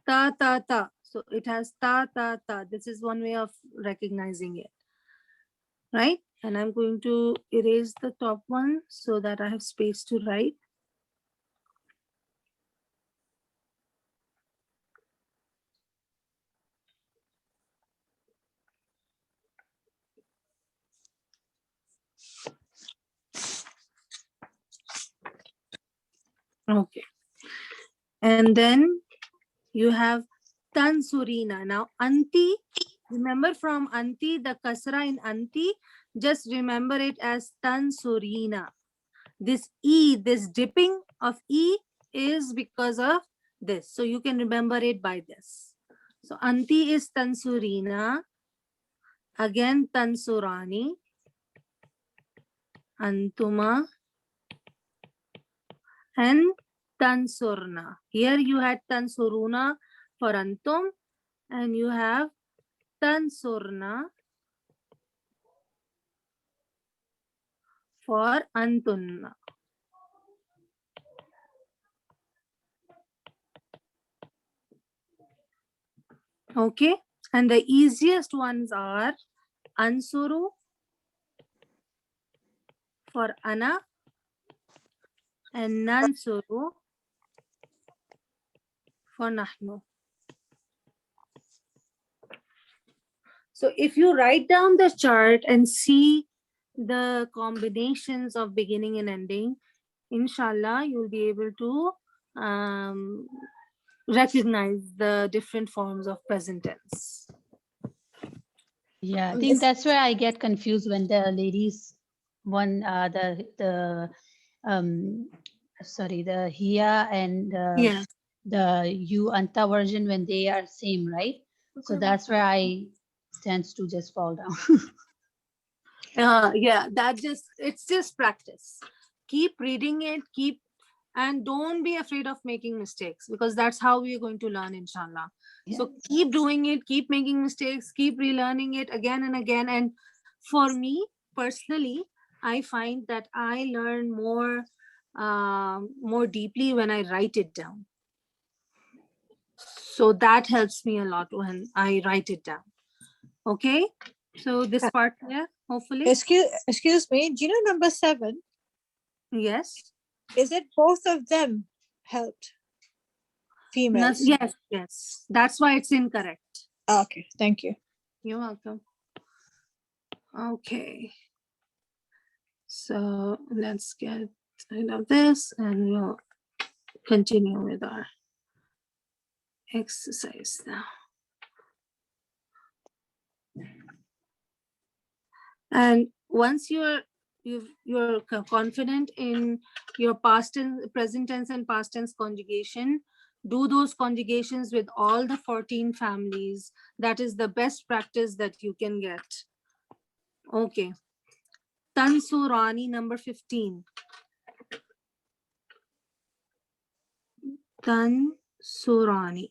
Ta, ta, ta. So it has ta, ta, ta. This is one way of recognizing it. Right? And I'm going to erase the top one so that I have space to write. Okay. And then You have tansurina. Now, anti, remember from anti, the kasra in anti, just remember it as tansurina. This E, this dipping of E is because of this. So you can remember it by this. So anti is tansurina. Again, tansurani. Antuma. And tansurna. Here you had tansuruna for antum. And you have tansurna for antunna. Okay, and the easiest ones are ansuru for ana and nansuru for nahnu. So if you write down the chart and see the combinations of beginning and ending, inshallah, you'll be able to recognize the different forms of present tense. Yeah, I think that's where I get confused when the ladies the hiya and the you anta version when they are same, right? So that's where I tends to just fall down. Yeah, it's just practice. Keep reading it, and don't be afraid of making mistakes, because that's how we're going to learn, inshallah. So keep doing it, keep making mistakes, keep relearning it again and again. And for me personally, I find that I learn more deeply when I write it down. So that helps me a lot when I write it down. Okay, so this part here, hopefully. Excuse me, do you know number 7? Yes. Is it both of them helped? Females? Yes. That's why it's incorrect. Okay, thank you. You're welcome. Okay. So let's get rid of this and we'll continue with our exercise now. And once you're confident in your past tense, present tense and past tense conjugation, do those conjugations with all the 14 families. That is the best practice that you can get. Okay. Tansurani, number 15. Tansurani.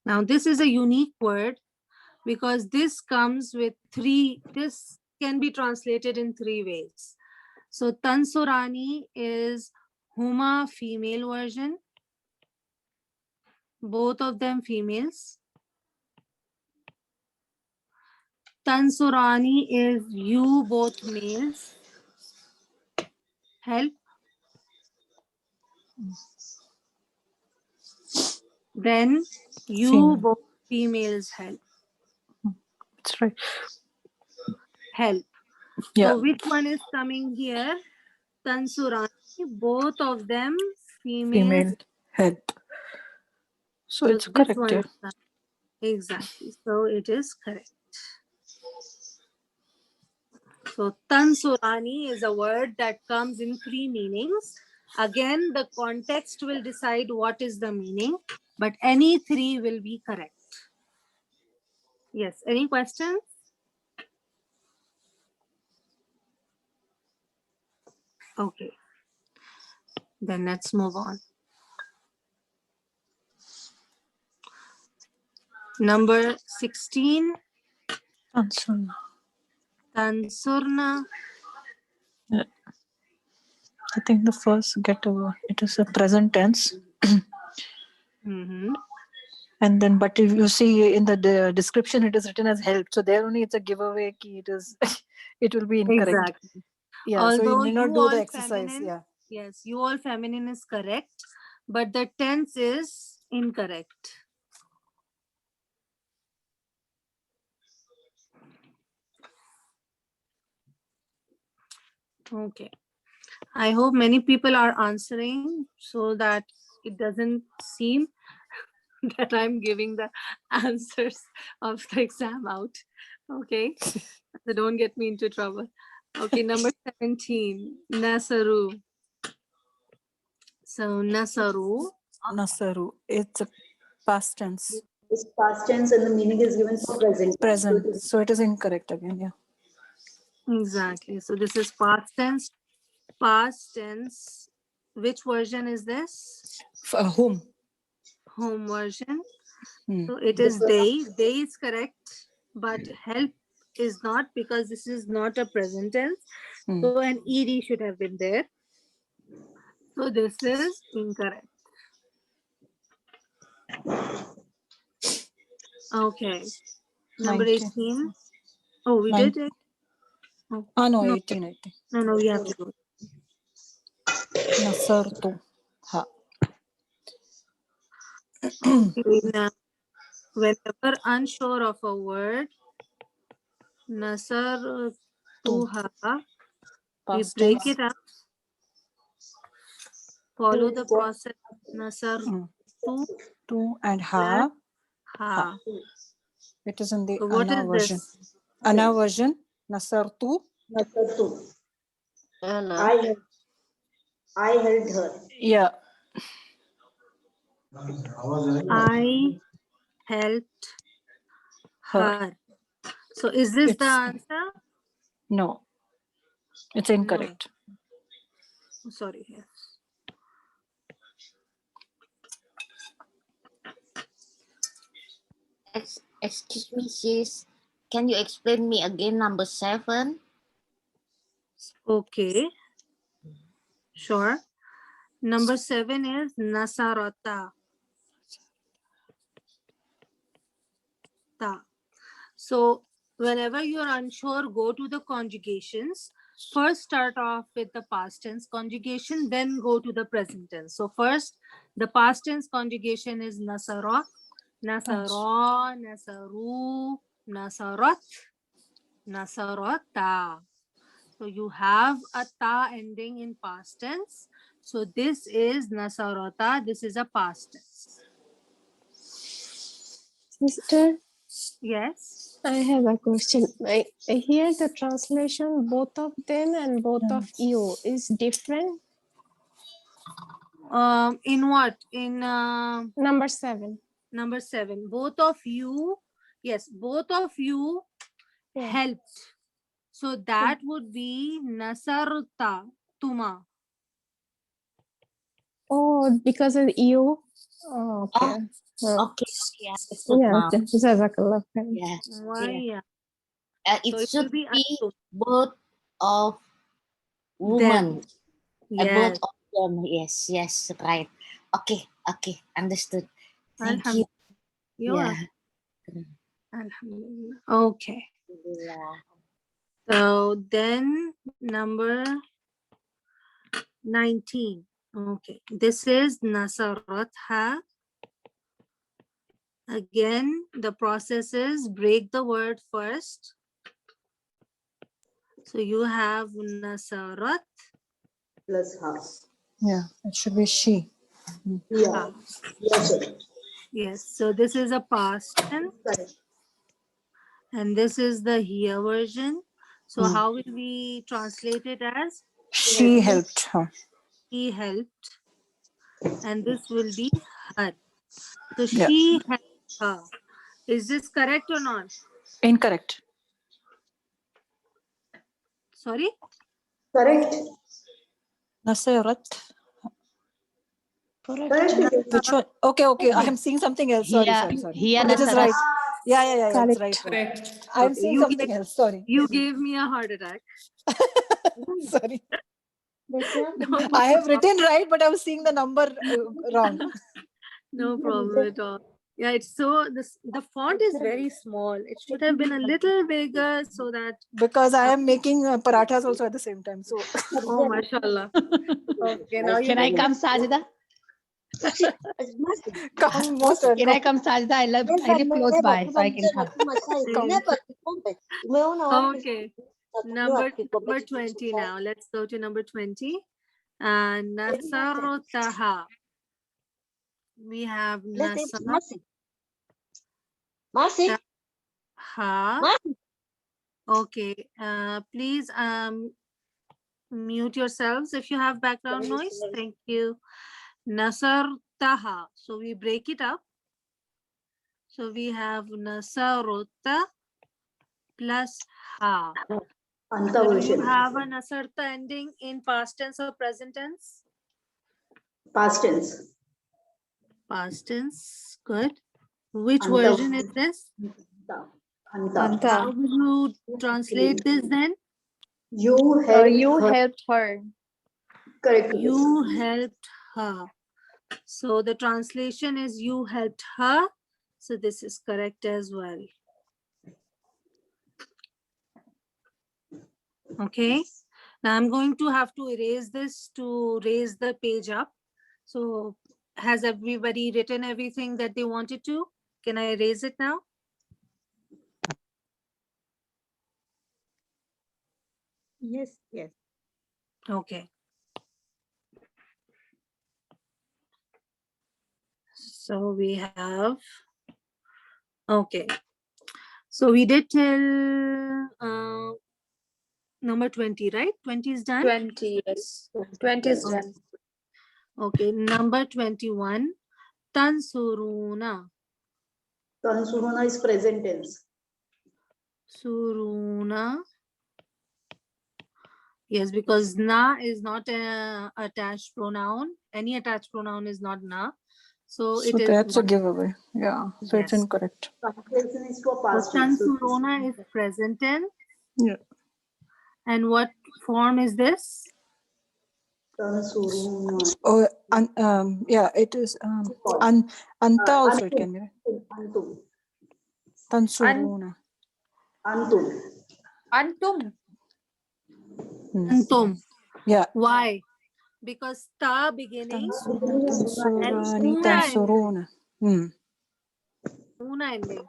Now this is a unique word because this comes with this can be translated in 3 ways. So Tansurani is Huma female version, both of them females. Tansurani is you both males. Help. Then you both females help. That's right. Help. Yeah. So which one is coming here? Tansurani, both of them females. Female help. So it's this correct. one Yeah. is exactly. So it is correct. So Tansurani is a word that comes in 3 meanings. Again, the context will decide what is the meaning, but any 3 will be correct. Yes, any questions? Okay, then let's move on. Number 16. Tansurna. Tansurna. Yeah. I think the first it is a present tense. Mm-hmm. And then, but if you see in the description, it is written as help. So there only it's a giveaway key. It will be incorrect. Exactly. Yeah. Although so you need not you do all the exercise. feminine, Yeah. yes, you all feminine is correct, but the tense is incorrect. Okay. I hope many people are answering so that it doesn't seem that I'm giving the answers of the exam out. Okay, so don't get me into trouble. Okay, number 17, Nasaru. So Nasaru. Nasaru. It's a past tense. It's past tense and the meaning is given for present. Present. So it is incorrect again. Yeah. Exactly. So this is past tense. Past tense. Which version is this? Whom? Home version. So it is they. They is correct, but help is not, because this is not a present tense. So an ed should have been there. So this is incorrect. Okay. Number 19. 18. Oh, we Nine. did it? Oh, no, 18. No, we have to do it. Nasartu. Ha. Now, whenever unsure of a word, Nasar tuha, we Past break tense. it up. Follow the process. Nasar Tu and ha. ha. It is in the So what Ana is version. this? Ana version. Nasartu. Nasartu. Anna. I held her. Yeah. I helped her. So is this the answer? No. It's incorrect. Oh, sorry. Yes. Excuse me, sis. Can you explain me again number 7? Okay. Sure. Number 7 is Nasarata. Ta. So whenever you're unsure, go to the conjugations. First start off with the past tense conjugation, then go to the present tense. So first, the past tense conjugation is Nasara, Nasara, Nasaru, Nasarat, Nasarata. So you have a ta ending in past tense. So this is Nasarata. This is a past tense. Sister, Yes. I have a question. I hear the translation, both of them and both of you is different. In what? In number 7. Number 7. Both of you, yes, both of you helped. So that would be Nasarta Tuma. Oh, because of you. Oh, okay. Okay, understood, Yeah, ma'am. Jazakallah. Yeah. Why? yeah. Yeah. It So it should will be be both of them. women. Yes. Both of them. Yes, right. Okay, understood. Thank you. You are. Alhamdulillah. Okay. So then number 19. Okay. This is Nasaratha. Again, the process is break the word first. So you have Nasarat plus ha. Yeah, it should be she. Yeah. Yes, sir. Yes. So this is a past tense. And this is the here version. So how will we translate it as? She helped her. He helped. And this will be her. So Yeah. she helped her. Is this correct or not? Incorrect. Sorry? Correct. Nasarat. Correct. Which one? Okay. I am seeing something else. Sorry. Here It is right. Yeah. It's Correct. right. I'm Okay, seeing something else. Sorry. You gave me a heart attack. Sorry. I have written right, but I was seeing the number wrong. No problem at all. Yeah, it's so the font is very small. It should have been a little bigger so that Because I am making parathas also at the same time. So oh mashallah. Okay, now Can I come, Sajida? come most Can I come, Sajida? I live close by, so I can come. Okay. Number 20 now. Let's go to number 20. And Nasarutaha. We have Nasar. Ha. Okay. Please mute yourselves if you have background noise. Thank you. Nasartaha. So we break it up. So we have Nasaruta plus ha. So do you have a Nasarta ending in past tense or present tense? Past tense. Past tense. Good. Which version is this? Anta. How will you translate this then? You helped You her. helped her. Correct. You helped her. So the translation is you helped her. So this is correct as well. Okay. Now I'm going to have to erase this to raise the page up. So has everybody written everything that they wanted to? Can I erase it now? Yes, yes. Okay. So we have, okay. So we did till number 20, right? 20 is done? 20, yes. 20 is done. Okay, number 21. Tansuruna. Tansuruna is present tense. Suruna. Yes, because na is not an attached pronoun. Any attached pronoun is not na. So it is that's a one. giveaway. Yeah. So it's Yes. incorrect. Translation is for So past tense. Tansuruna is present tense. Yeah. And what form is this? Tansuruna. Oh, yeah, it is anta also it can be. Antum. Tansuruna. Antum. Antum. Antum. Yeah. Why? Because ta beginning Tansurani, una tansuruna. Una ending.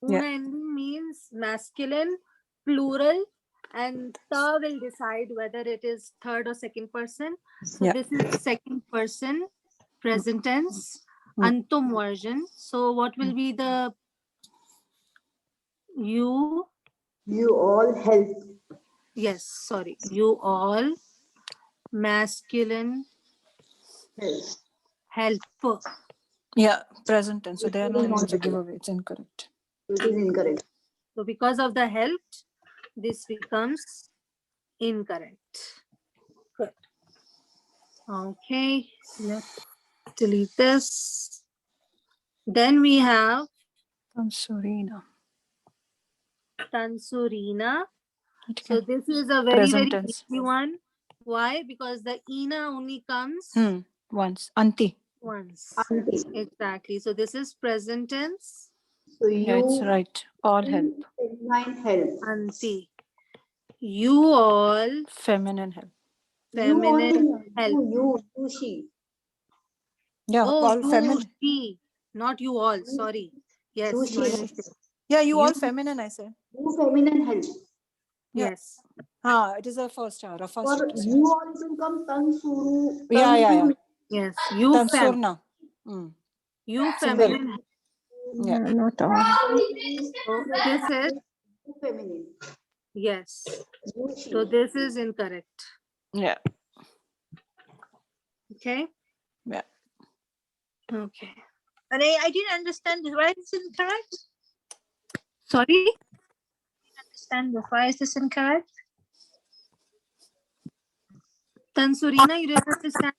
Yeah. Una ending means masculine, plural, and ta will decide whether it is third or second person. So Yeah. this is second person, present tense, antum version. So what will be the you? You all help. Yes, sorry. You all masculine help. Yeah, present tense. So there no it's a giveaway. It's incorrect. It is incorrect. So because of the helped, this becomes incorrect. Good. Okay, let's delete this. Then we have Tansurina. Tansurina. Okay. So this is a very, Present very tense. easy one. Why? Because the ina only comes Once. Anti. once. Exactly. So this is present tense. So Yeah, it's right. All help. Feminine help. Anti. You all Feminine help. feminine help. You, she. Yeah, Oh, all you, feminine. she, not you all. Sorry. Yes, You, my she. mistake. Yeah, you all feminine, I said. You feminine help. Yeah. Yes. It is the first hour. First For it is, you all it will come tansuru. yeah. Yes. You fem. Tansurna. You Single. feminine. Yeah. Not all. So this is Feminine. yes. You, she. So this is incorrect. Yeah. Okay. Yeah. Okay. And I didn't understand this. Why is this incorrect? Sorry. Understand this. Why is this incorrect? Tansurina, you didn't understand?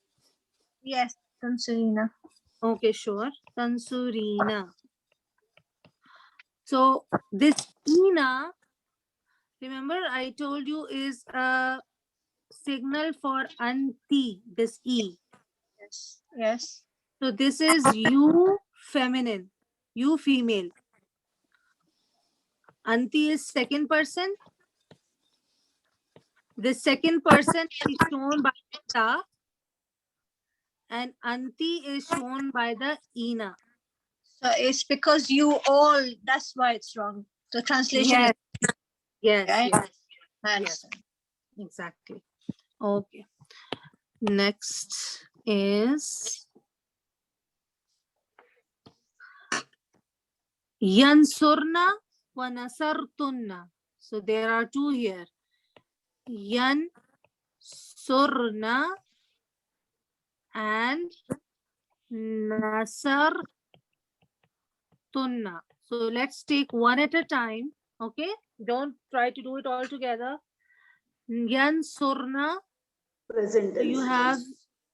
Yes, Tansurina. Okay, sure. Tansurina. So this ina, remember I told you is a signal for anti, this e. Yes. Yes. So this is you feminine, you female. Anti is second person. The second person is shown by ta and anti is shown by the ina. So it's because you all, that's why it's wrong. The translation Yes. is Yes, right? yes. Yes, exactly. Okay. Next is Yansurna wa Nasartunna. So there are two here. Yansurna and Nasartunna. So let's take one at a time. Okay. Don't try to do it all together. Yansurna. Present So you tense. have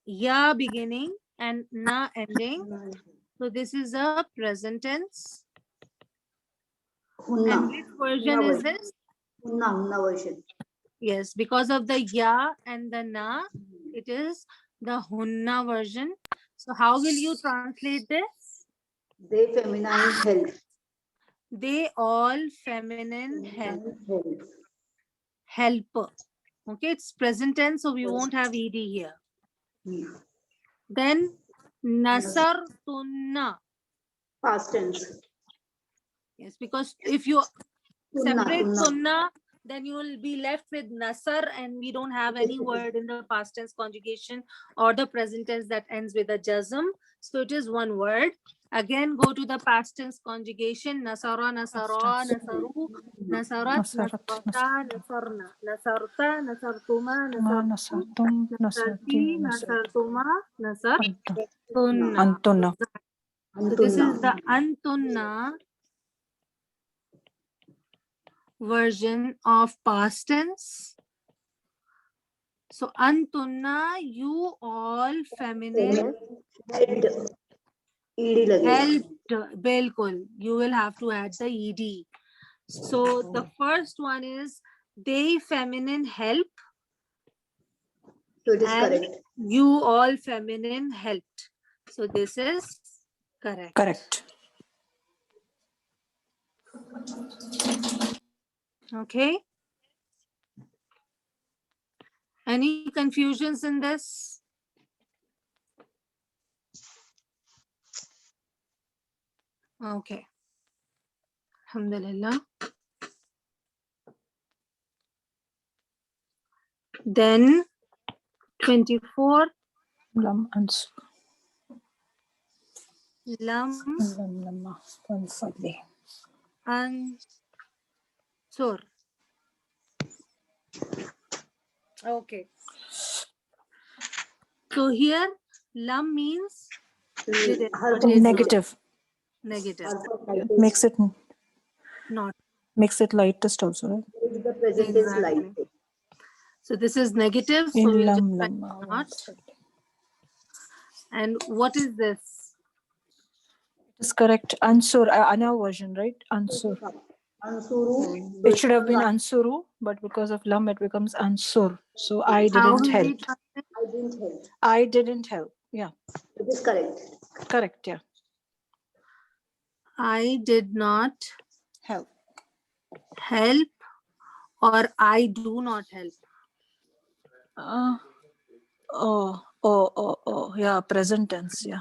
ya beginning and na ending. So this is a present tense. Hunna. And which version is this? Hunna version. Yes, because of the ya and the na, it is the hunna version. So how will you translate this? They feminine help. They all feminine help. Help. Okay, it's present tense, so we won't have ed here. Then nasartunna. Past tense. Yes, because if you separate Tunna. tunna, then you will be left with nasar, and we don't have any word in the past tense conjugation or the present tense that ends with a jazm. So it is one word. Again, go to the past tense conjugation. Nasara, nasara, nasaru, nasarat, nasarata, nasarna, nasarta, nasartuma, Nasartum, nasarti, Nasarti, nasartuma, nasartunna. Antunna. So this is the antunna version of past tense. So antunna, you all feminine helped. Bilkul. You will have to add the ed. So the first one is they feminine help. So it is and correct. You all feminine helped. So this is correct. Correct. Okay. Any confusions in this? Okay. Alhamdulillah. Then 24. Lam and Lam and sur. Okay. So here lam means negative. Negative. Makes it Not. Makes it lightest also, right? The present is light. Exactly. So this is negative. So we'll just write not. And what is this? It is correct. Ansur, Ana version, right? Ansur. Ansuru. It should have been Ansuru, but because of lam, it becomes Ansur. So I How didn't will we help. I didn't help. I didn't help. Yeah. It is correct. Correct. Yeah. I did not help. Help, or I do not help. Yeah. Present tense. Yeah.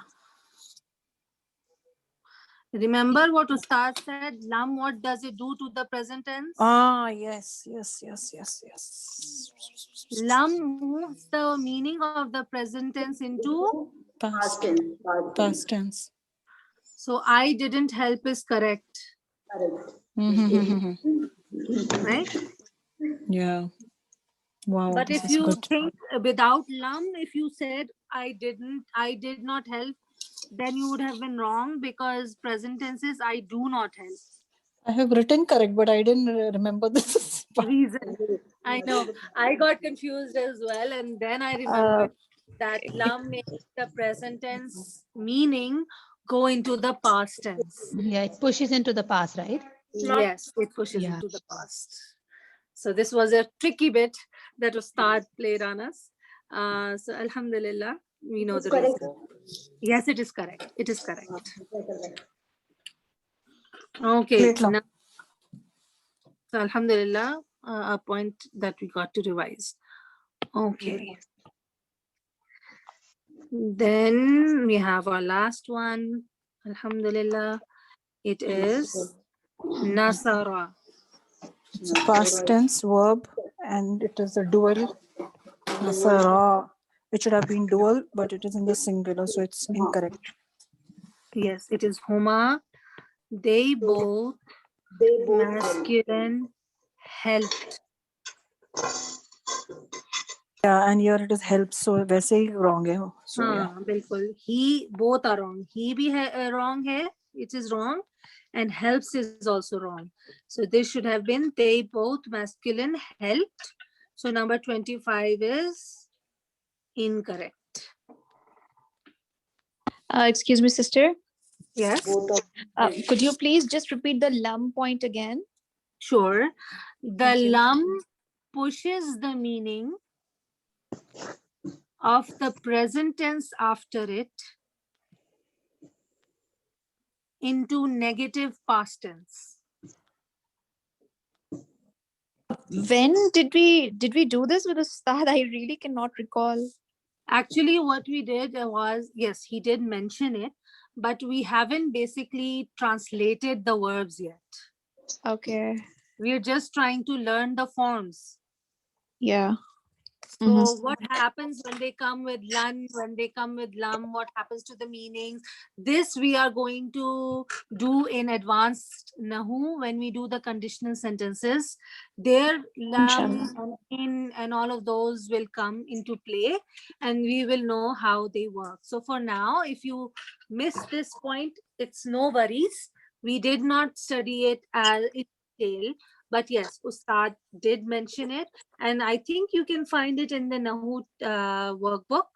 Remember what Ustad said? Lam, what does it do to the present tense? Yes. Lam moves the meaning of the present tense into past tense. Past tense. So I didn't help is correct. Right? Yeah. Wow. But this if is you good. think without lam, if you said I did not help, then you would have been wrong, because present tense is I do not help. I have written correct, but I didn't remember this reason. I know. I got confused as well, and then I remembered that lam makes the present tense meaning go into the past tense. Yeah, it pushes into the past, right? Yes, it pushes Yeah. into the past. So this was a tricky bit that Ustad played on us. So Alhamdulillah, we know the reason. Yes, it is correct. It is correct. Okay. Now, so Alhamdulillah, a point that we got to revise. Okay. Then we have our last one. Alhamdulillah. It is Nasara. Past tense verb and it is a dual. Nasara. It should have been dual, but it is in the singular, so it's incorrect. Yes, it is huma. They both masculine helped. Yeah, and here it is help, so वैसे ही wrong है. So yeah. हाँ, बिल्कुल. He, both are wrong. He भी है wrong है. It is wrong, and helps is also wrong. So this should have been they both masculine helped. So number 25 is incorrect. Excuse me, sister. Yes. Could you please just repeat the lam point again? Sure. The Thank you. lam pushes the meaning of the present tense after it into negative past tense. When did we do this with Ustad? I really cannot recall. Actually, what we did was, yes, he did mention it, but we haven't basically translated the verbs yet. Okay. We're just trying to learn the forms. Yeah. So what happens when they come with lan, when they come with lam, what happens to the meanings? This we are going to do in advanced Nahu when we do the conditional sentences. There lam and in and all of those will come into play and we will know how they work. So for now, if you miss this point, it's no worries. We did not study it in detail. But yes, Ustad did mention it, and I think you can find it in the Nahu workbook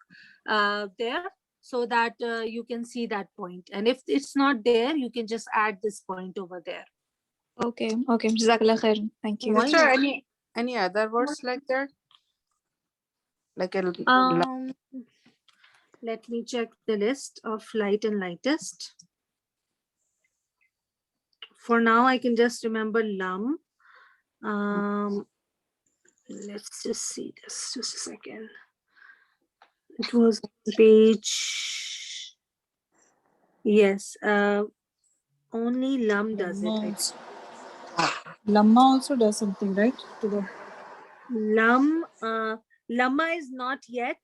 there, so that you can see that point. And if it's not there, you can just add this point over there. Okay. Okay. Jazakallah khair. Thank you. Is there any other words like that? Like a Let me check the list of light and lightest. For now, I can just remember lam. Let's just see this just a second. It was page, yes, only lam does it. Lamma also does something, right? To the Lam, lamma is not yet.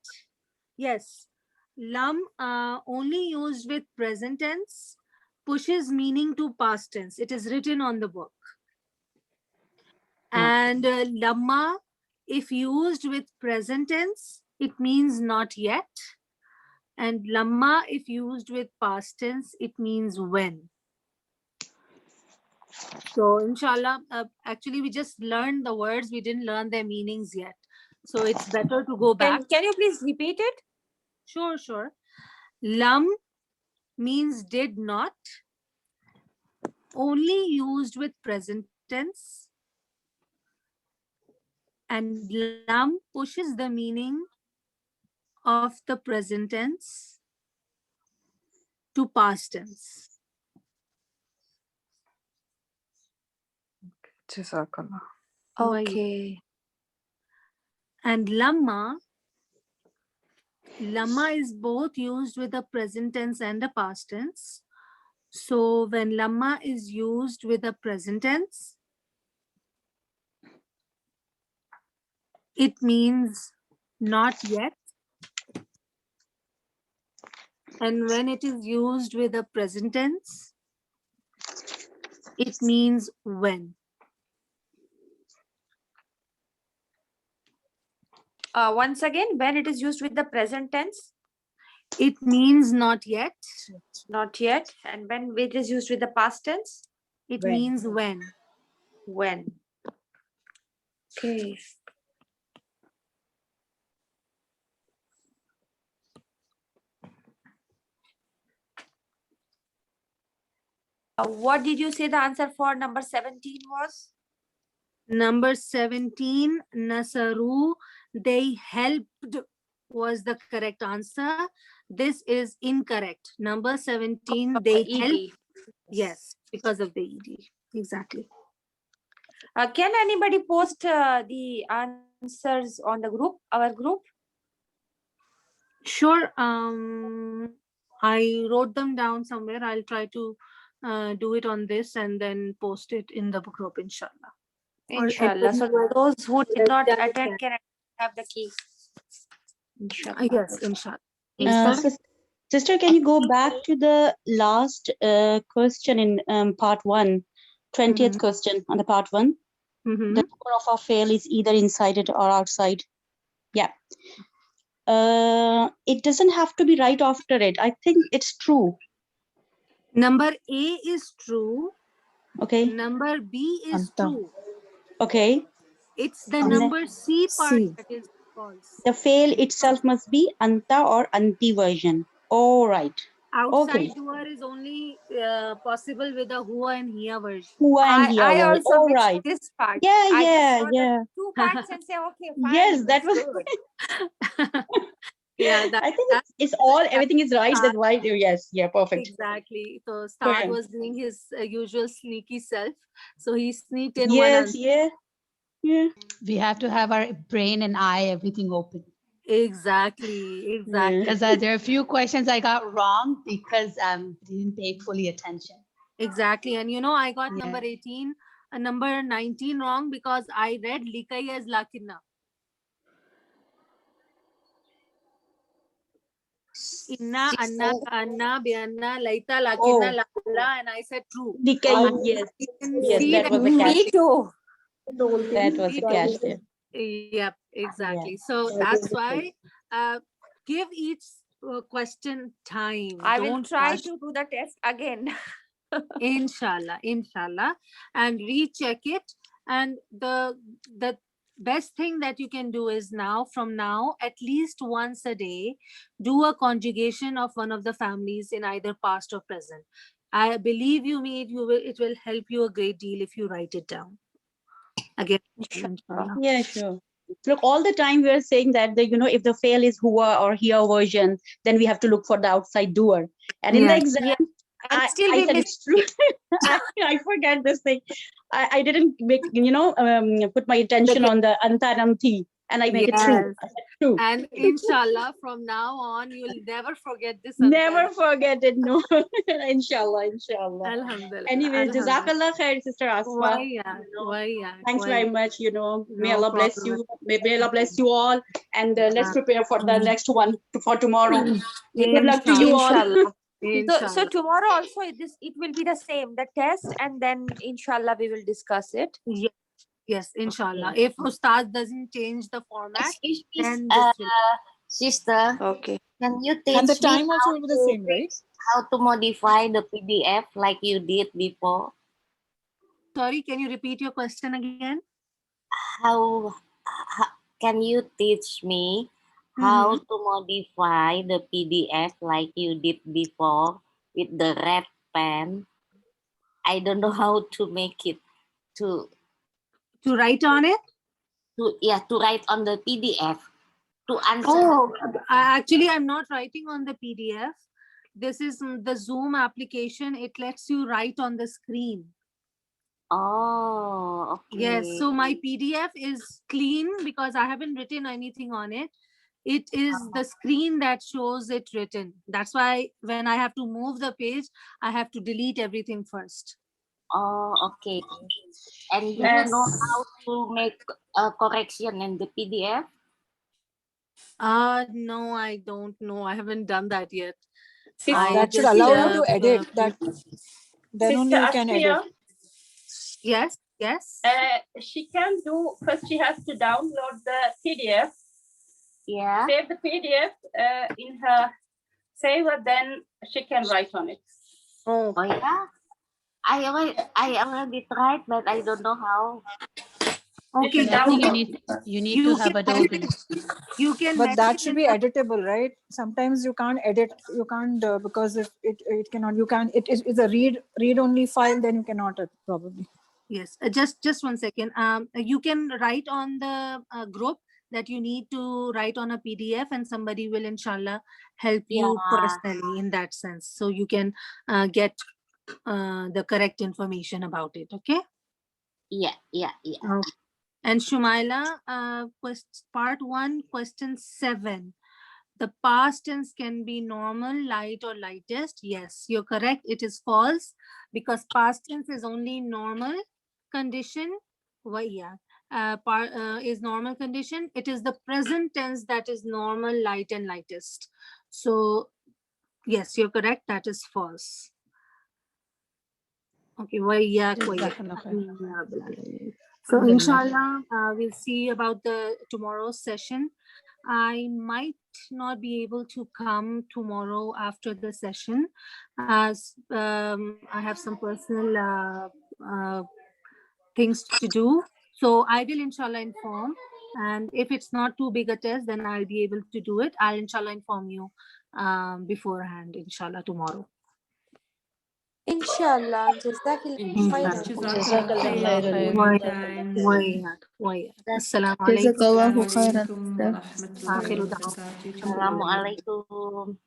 Yes, lam only used with present tense pushes meaning to past tense. It is written on the book. And lamma, if used with present tense, it means not yet. And lamma, if used with past tense, it means when. So inshallah, actually we just learned the words, we didn't learn their meanings yet. So it's better to go back. Can you please repeat it? Sure, sure. Lam means did not, only used with present tense. And lam pushes the meaning of the present tense to past tense. Jazakallah. Okay. And lamma is both used with the present tense and the past tense. So when lamma is used with the present tense, it means not yet. And when it is used with the present tense, it means when. Once again, when it is used with the present tense? It means not yet. Not yet. And when it is used with the past tense? It means when. When. Okay. What did you say the answer for number 17 was? Number 17, Nasaru, they helped was the correct answer. This is incorrect. Number 17, they helped. Yes, because of the ED. Exactly. Can anybody post the answers on the group, our group? Sure. I wrote them down somewhere. I'll try to do it on this and then post it in the group, inshallah. Or Inshallah. So everyone those who did not does attend that. can have the key. Yes, inshallah. Sister, can you go back to the last question in part 1, 20th question on the part 1? The door of our fail is either inside it or outside. Yeah. It doesn't have to be right after it. I think it's true. Number A is true. Okay. Number B is true. Okay. It's the And then- number C part that is false. The fail itself must be anta or anti version. All right. Outside Okay. door is only possible with a hua and hiya version. Hua and hiya I word. also All mixed right. this part. Yeah, I just yeah, saw yeah. the 2 parts and say, okay, fine. Yes, that was. good. Yeah, I think it's all, everything is right. That's why. Yes, yeah, perfect. Exactly. So Start Brilliant. was doing his usual sneaky self. So he sneaked in one Yes, answer. yeah. Yeah. We have to have our brain and eye, everything open. Exactly. Exactly. Because there are a few questions I got wrong because didn't pay fully attention. Exactly. And you know, I got number 18, number 19 wrong because I read likai as lakinna. Inna, anna, anna, bianna, laita, lakinna, lala, and I said true. Likai, And yes. you can Yes, see that was the Me catch. too. That was the catch there. Yep, exactly. So that's why give each question time. I will Don't try rush. to do the test again. Inshallah, inshallah, and recheck it. And the best thing that you can do is from now, at least once a day, do a conjugation of one of the families in either past or present. I believe you me, it will help you a great deal if you write it down. Again, inshallah. Yeah, sure. Look, all the time we are saying that if the fail is hua or here version, then we have to look for the outside doer. And in the Yes. exam, I still I we said it's true. I forget this thing. I didn't make, put my attention on the antaranti, and I make it true. Yes. I said true. And inshallah, from now on, you'll never forget this. Never forget it. No, inshallah, inshallah. Alhamdulillah. Anyways, Jazakallah khair, Sister Asma. Why? Thanks very much. May No Allah bless problem. you. May Allah bless you all. And let's prepare for the next one for tomorrow. Good luck to you all. Inshallah. So Inshallah. tomorrow also it will be the same, the test, and then inshallah we will discuss it. Yes, inshallah. If Ustad doesn't change the format, then Sister, Okay. can you teach And the me time also how will be the same, right? how to modify the PDF like you did before? Sorry, can you repeat your question again? How can you teach me how to modify the PDF like you did before with the red pen? I don't know how to make it to write on it. To write on the PDF to answer. Oh, actually, I'm not writing on the PDF. This is the Zoom application. It lets you write on the screen. Oh, okay. Yes, so my PDF is clean because I haven't written anything on it. It is the screen that shows it written. That's why when I have to move the page, I have to delete everything first. Oh, okay. And you Yes. know how to make a correction in the PDF? No, I don't know. I haven't done that yet. That should allow you to edit. That then only you can edit. Yes, yes. She can do first. She has to download the PDF. Yeah. Save the PDF in her saver. Then she can write on it. Oh yeah. I already tried, but I don't know how. Okay, I think you need to have Adobe. You can. But that should be editable, right? Sometimes you can't edit. You can't because if it cannot. You can. It is a read only file. Then you cannot probably. Yes. Just 1 second. You can write on the group that you need to write on a PDF, and somebody will inshallah help you personally in that sense. So you can get the correct information about it. Okay. Yeah. Okay. And Shumaila, part 1, question 7. The past tense can be normal, light, or lightest. Yes, you're correct. It is false because past tense is only normal condition Vaya is normal condition. It is the present tense that is normal, light, and lightest. So yes, you're correct. That is false. Okay, vaya. So inshallah, we'll see about the tomorrow's session. I might not be able to come tomorrow after the session, as I have some personal things to do. So I will inshallah inform, and if it's not too big a test, then I'll be able to do it. I'll inshallah inform you beforehand, inshallah, tomorrow. Inshallah. Assalamu alaikum. Assalamualaikum.